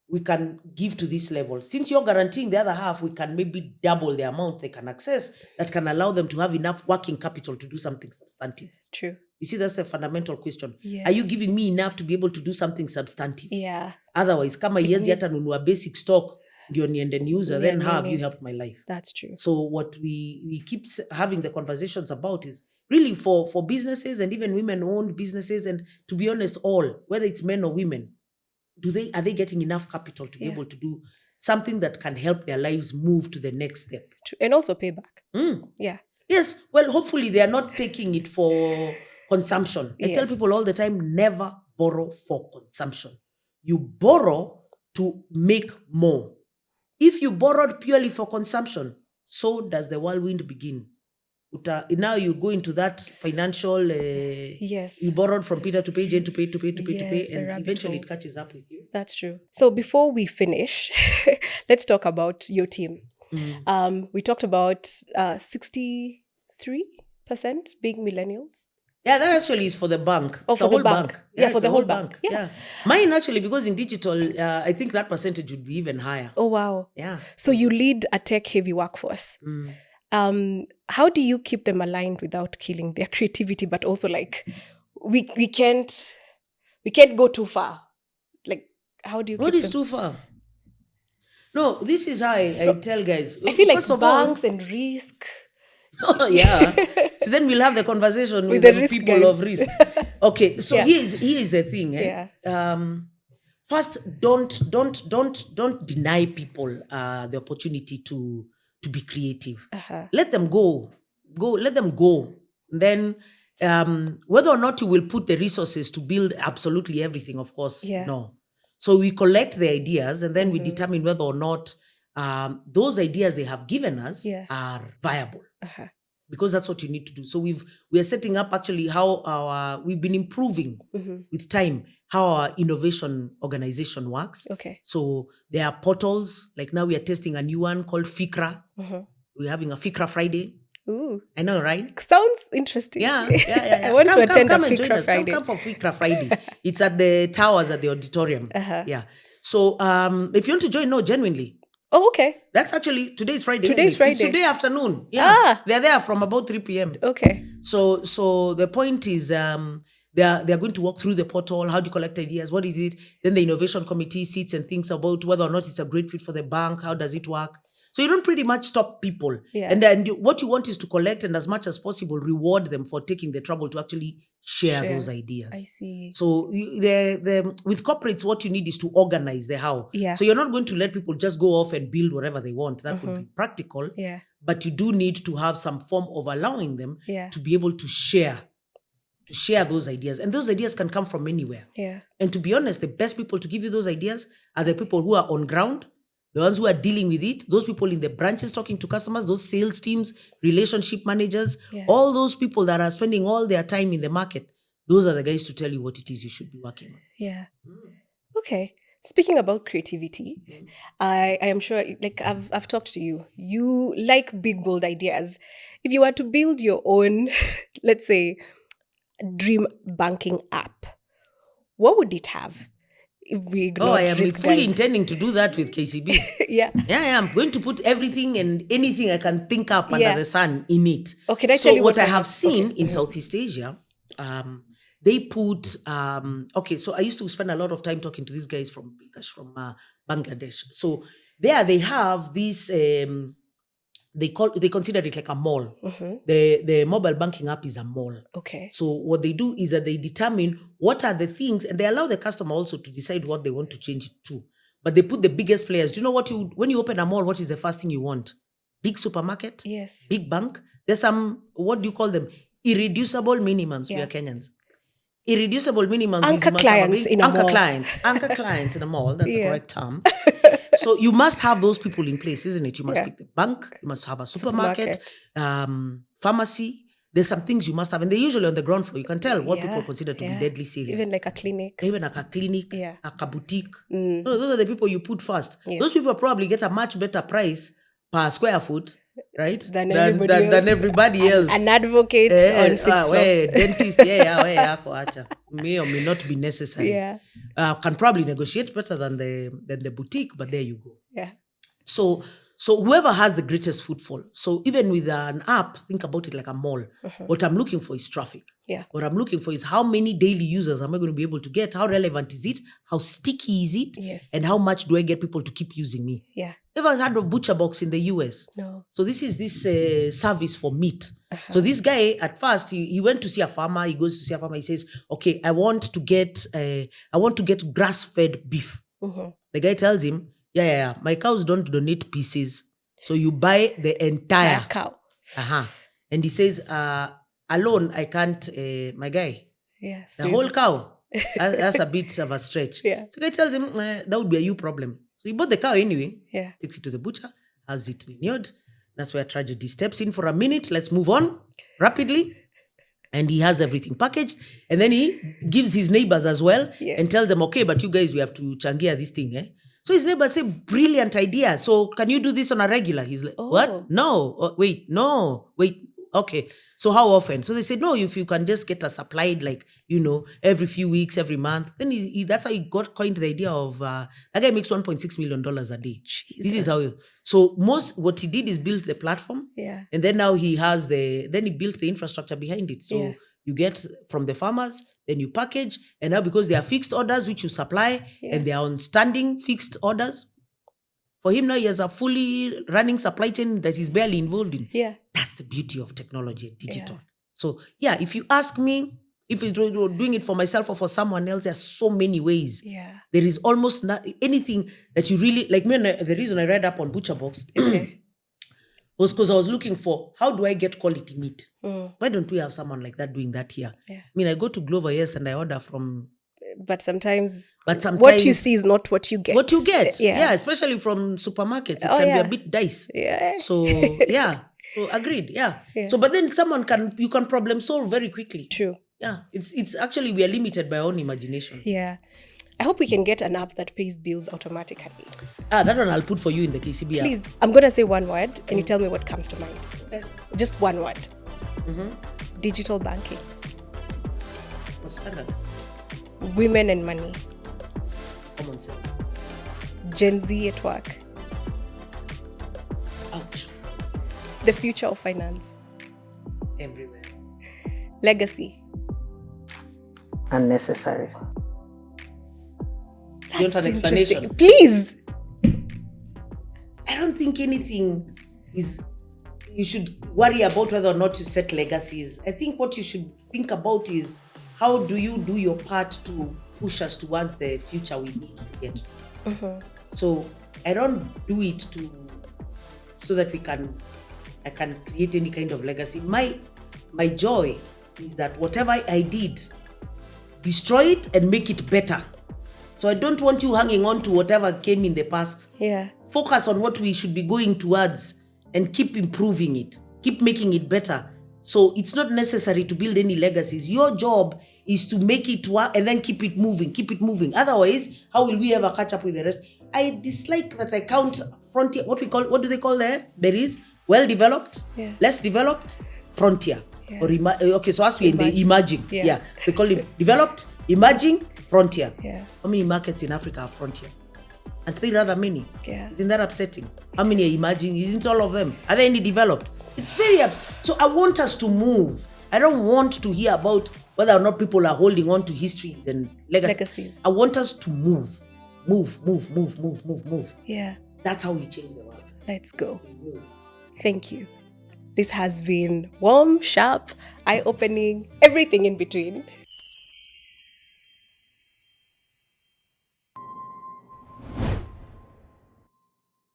We can give to this level. Since you're guaranteeing the other half, we can maybe double the amount they can access that can allow them to have enough working capital to do something substantive. True. You see, that's a fundamental question. Yes. Are you giving me enough to be able to do something substantive? Yeah. Otherwise, kama yezi hata nunua basic stock ndio niende niuza, then how have you helped my life? That's true. So what we keep having the conversations about is really for businesses and even women-owned businesses, and to be honest, all, whether it's men or women, are they getting enough capital to be able to do something that can help their lives move to the next step? And also pay back. Yeah. Yes. Well, hopefully they are not taking it for consumption. I tell people all the time, never borrow for consumption. You borrow to make more. If you borrowed purely for consumption, so does the whirlwind begin. Now you go into that financial, you borrowed from Peter to pay, Jane to pay, and eventually it catches up with you. That's true. So before we finish, let's talk about your team. We talked about 63% being millennials. Yeah, that actually is for the bank. Oh, for the bank. Yeah, for the whole bank. Yeah. Mine actually, because in digital, I think that percentage would be even higher. Oh, wow. Yeah. So you lead a tech-heavy workforce. How do you keep them aligned without killing their creativity, but also like we can't go too far? Like, how do you? What is too far? No, this is how I tell guys. I feel First like of banks all, and risk. Oh, yeah. So then we'll have the conversation with the people guys. of risk. Okay, so here is the thing. First, don't deny people the opportunity to be creative. Let them go. Let them go. Then whether or not you will put the resources to build absolutely everything, of course, no. So we collect the ideas and then we determine whether or not those ideas they have given us are viable. Because that's what you need to do. So we are setting up actually how we've been improving with time, how our innovation organization works. Okay. So there are portals, like now we are testing a new one called Fikra. We're having a Fikra Friday. Ooh. I know, right? Sounds interesting. Yeah. I want to attend a Fikra Friday. Come for Fikra Friday. It's at the towers at the auditorium. Yeah. So if you want to join, no, genuinely. Oh, okay. That's actually, today's Friday. Today's Friday. It's today afternoon. Yeah. They're there from about 3 p.m. Okay. So the point is they're going to walk through the portal. How do you collect ideas? What is it? Then the innovation committee sits and thinks about whether or not it's a great fit for the bank. How does it work? So you don't pretty much stop people. And then what you want is to collect and as much as possible reward them for taking the trouble to actually share those ideas. I see. So with corporates, what you need is to organize the how. Yeah. So you're not going to let people just go off and build whatever they want. That would be practical. Yeah. But you do need to have some form of allowing them to be able to share those ideas. And those ideas can come from anywhere. Yeah. And to be honest, the best people to give you those ideas are the people who are on ground, the ones who are dealing with it, those people in the branches talking to customers, those sales teams, relationship managers, all those people that are spending all their time in the market. Those are the guys to tell you what it is you should be working on. Yeah. Okay. Speaking about creativity, I am sure, like I've talked to you. You like big, bold ideas. If you were to build your own, let's say, dream banking app, what would it have? If we ignore I am risk, fully guys. intending to do that with KCB. Yeah. I'm going to put everything and anything I can think up under the sun in it. Okay, can I tell you what I have seen in Okay. Southeast Asia, they put, so I used to spend a lot of time talking to these guys from Bangladesh. So there they have this they consider it like a mall. The mobile banking app is a mall. Okay. So what they do is that they determine what are the things, and they allow the customer also to decide what they want to change it to. But they put the biggest players. Do you know when you open a mall, what is the first thing you want? Big supermarket? Yes. Big bank? There's some, what do you call them? Irreducible minimums. We Yeah. are Kenyans. Irreducible minimums. Anchor clients in a anchor mall. Anchor clients in a mall. That's the Yeah. correct term. So you must have those people in place, isn't it? You must Yeah. pick the bank. You must have a supermarket. Pharmacy. There's some things you must have. And they're usually on the ground floor. You can tell what people consider to be deadly serious. Even like a clinic. Even like a clinic, Yeah. a boutique. No, those are the people you put first. Yes. Those people probably get a much better price per square foot, right? Than everybody else. An advocate on 6th floor. Dentist, acha. May or may not be necessary. Yeah. Can probably negotiate better than the boutique, but there you go. Yeah. So whoever has the greatest footfall. So even with an app, think about it like a mall. What I'm looking for is traffic. Yeah. What I'm looking for is how many daily users am I going to be able to get? How relevant is it? How sticky is it? Yes. And how much do I get people to keep using me? Yeah. Ever heard of Butcher Box in the US? No. So this is this service for meat. So this guy, at first, he went to see a farmer. He goes to see a farmer. He says, okay, I want to get grass-fed beef. The guy tells him, yeah. My cows don't donate pieces. So you buy the entire cow. And he says, alone, I can't, my guy. Yes. The whole cow. That's a bit of a stretch. Yeah. So the guy tells him, that would be a you problem. So he bought the cow anyway. Yeah. Takes it to the butcher, has it renewed. That's where tragedy steps in for a minute. Let's move on rapidly. And he has everything packaged. And then he gives his neighbors as well and tells them, okay, but you guys, we have to changia this thing. So his neighbors say, brilliant idea. So can you do this on a regular? He's like, what? No. Wait. Okay. So how often? So they said, no, if you can just get us supplied every few weeks, every month. Then that's how he got coined the idea of, that guy makes $1.6 million a day. Jesus. This is how what he did is build the platform. Yeah. And then now he built the infrastructure behind it. So you get from the farmers, then you package. And now because they are fixed orders, which you supply, and they are on standing fixed orders, for him now he has a fully running supply chain that he's barely involved in. Yeah. That's the beauty of technology and digital. So if you ask me, if it's doing it for myself or for someone else, there's so many ways. Yeah. There is almost not anything that you really, like me, the reason I read up on Butcher Box was because I was looking for, how do I get quality meat? Why don't we have someone like that doing that here? Yeah. I mean, I go to Glover, yes, and I order from... But sometimes what you see is not what you get. What you get. Yeah. Especially from supermarkets. It can be a bit dice. Yeah. So, So agreed. Yeah. So, but then you can problem solve very quickly. True. Yeah. It's actually, we are limited by our own imagination. Yeah. I hope we can get an app that pays bills automatically. That one I'll put for you in the KCB app. Please. I'm going to say one word and you tell me what comes to mind. Just one word. Digital banking. What's standard? Women and money. Common sense. Gen Z at work. Ouch. The future of finance. Everywhere. Legacy. Unnecessary. You want an explanation? Please. I don't think anything is... You should worry about whether or not you set legacies. I think what you should think about is, how do you do your part to push us towards the future we need to get? So I don't do it so that I can create any kind of legacy. My joy is that whatever I did, destroy it and make it better. So I don't want you hanging on to whatever came in the past. Yeah. Focus on what we should be going towards and keep improving it, keep making it better. So it's not necessary to build any legacies. Your job is to make it work and then keep it moving. Otherwise, how will we ever catch up with the rest? I dislike that I count frontier, what do they call there? There is well-developed, less developed, frontier. Yeah. Or so as we in the emerging. Yeah. They call it developed, emerging, frontier. Yeah. How many markets in Africa are frontier? And they rather many. Yeah. Isn't that upsetting? How many are emerging? Isn't all of them? Are there any developed? It's very so I want us to move. I don't want to hear about whether or not people are holding on to histories and legacies. I want us to move. Move. Yeah. That's how we change the world. Let's go. We move. Thank you. This has been warm, sharp, eye-opening, everything in between.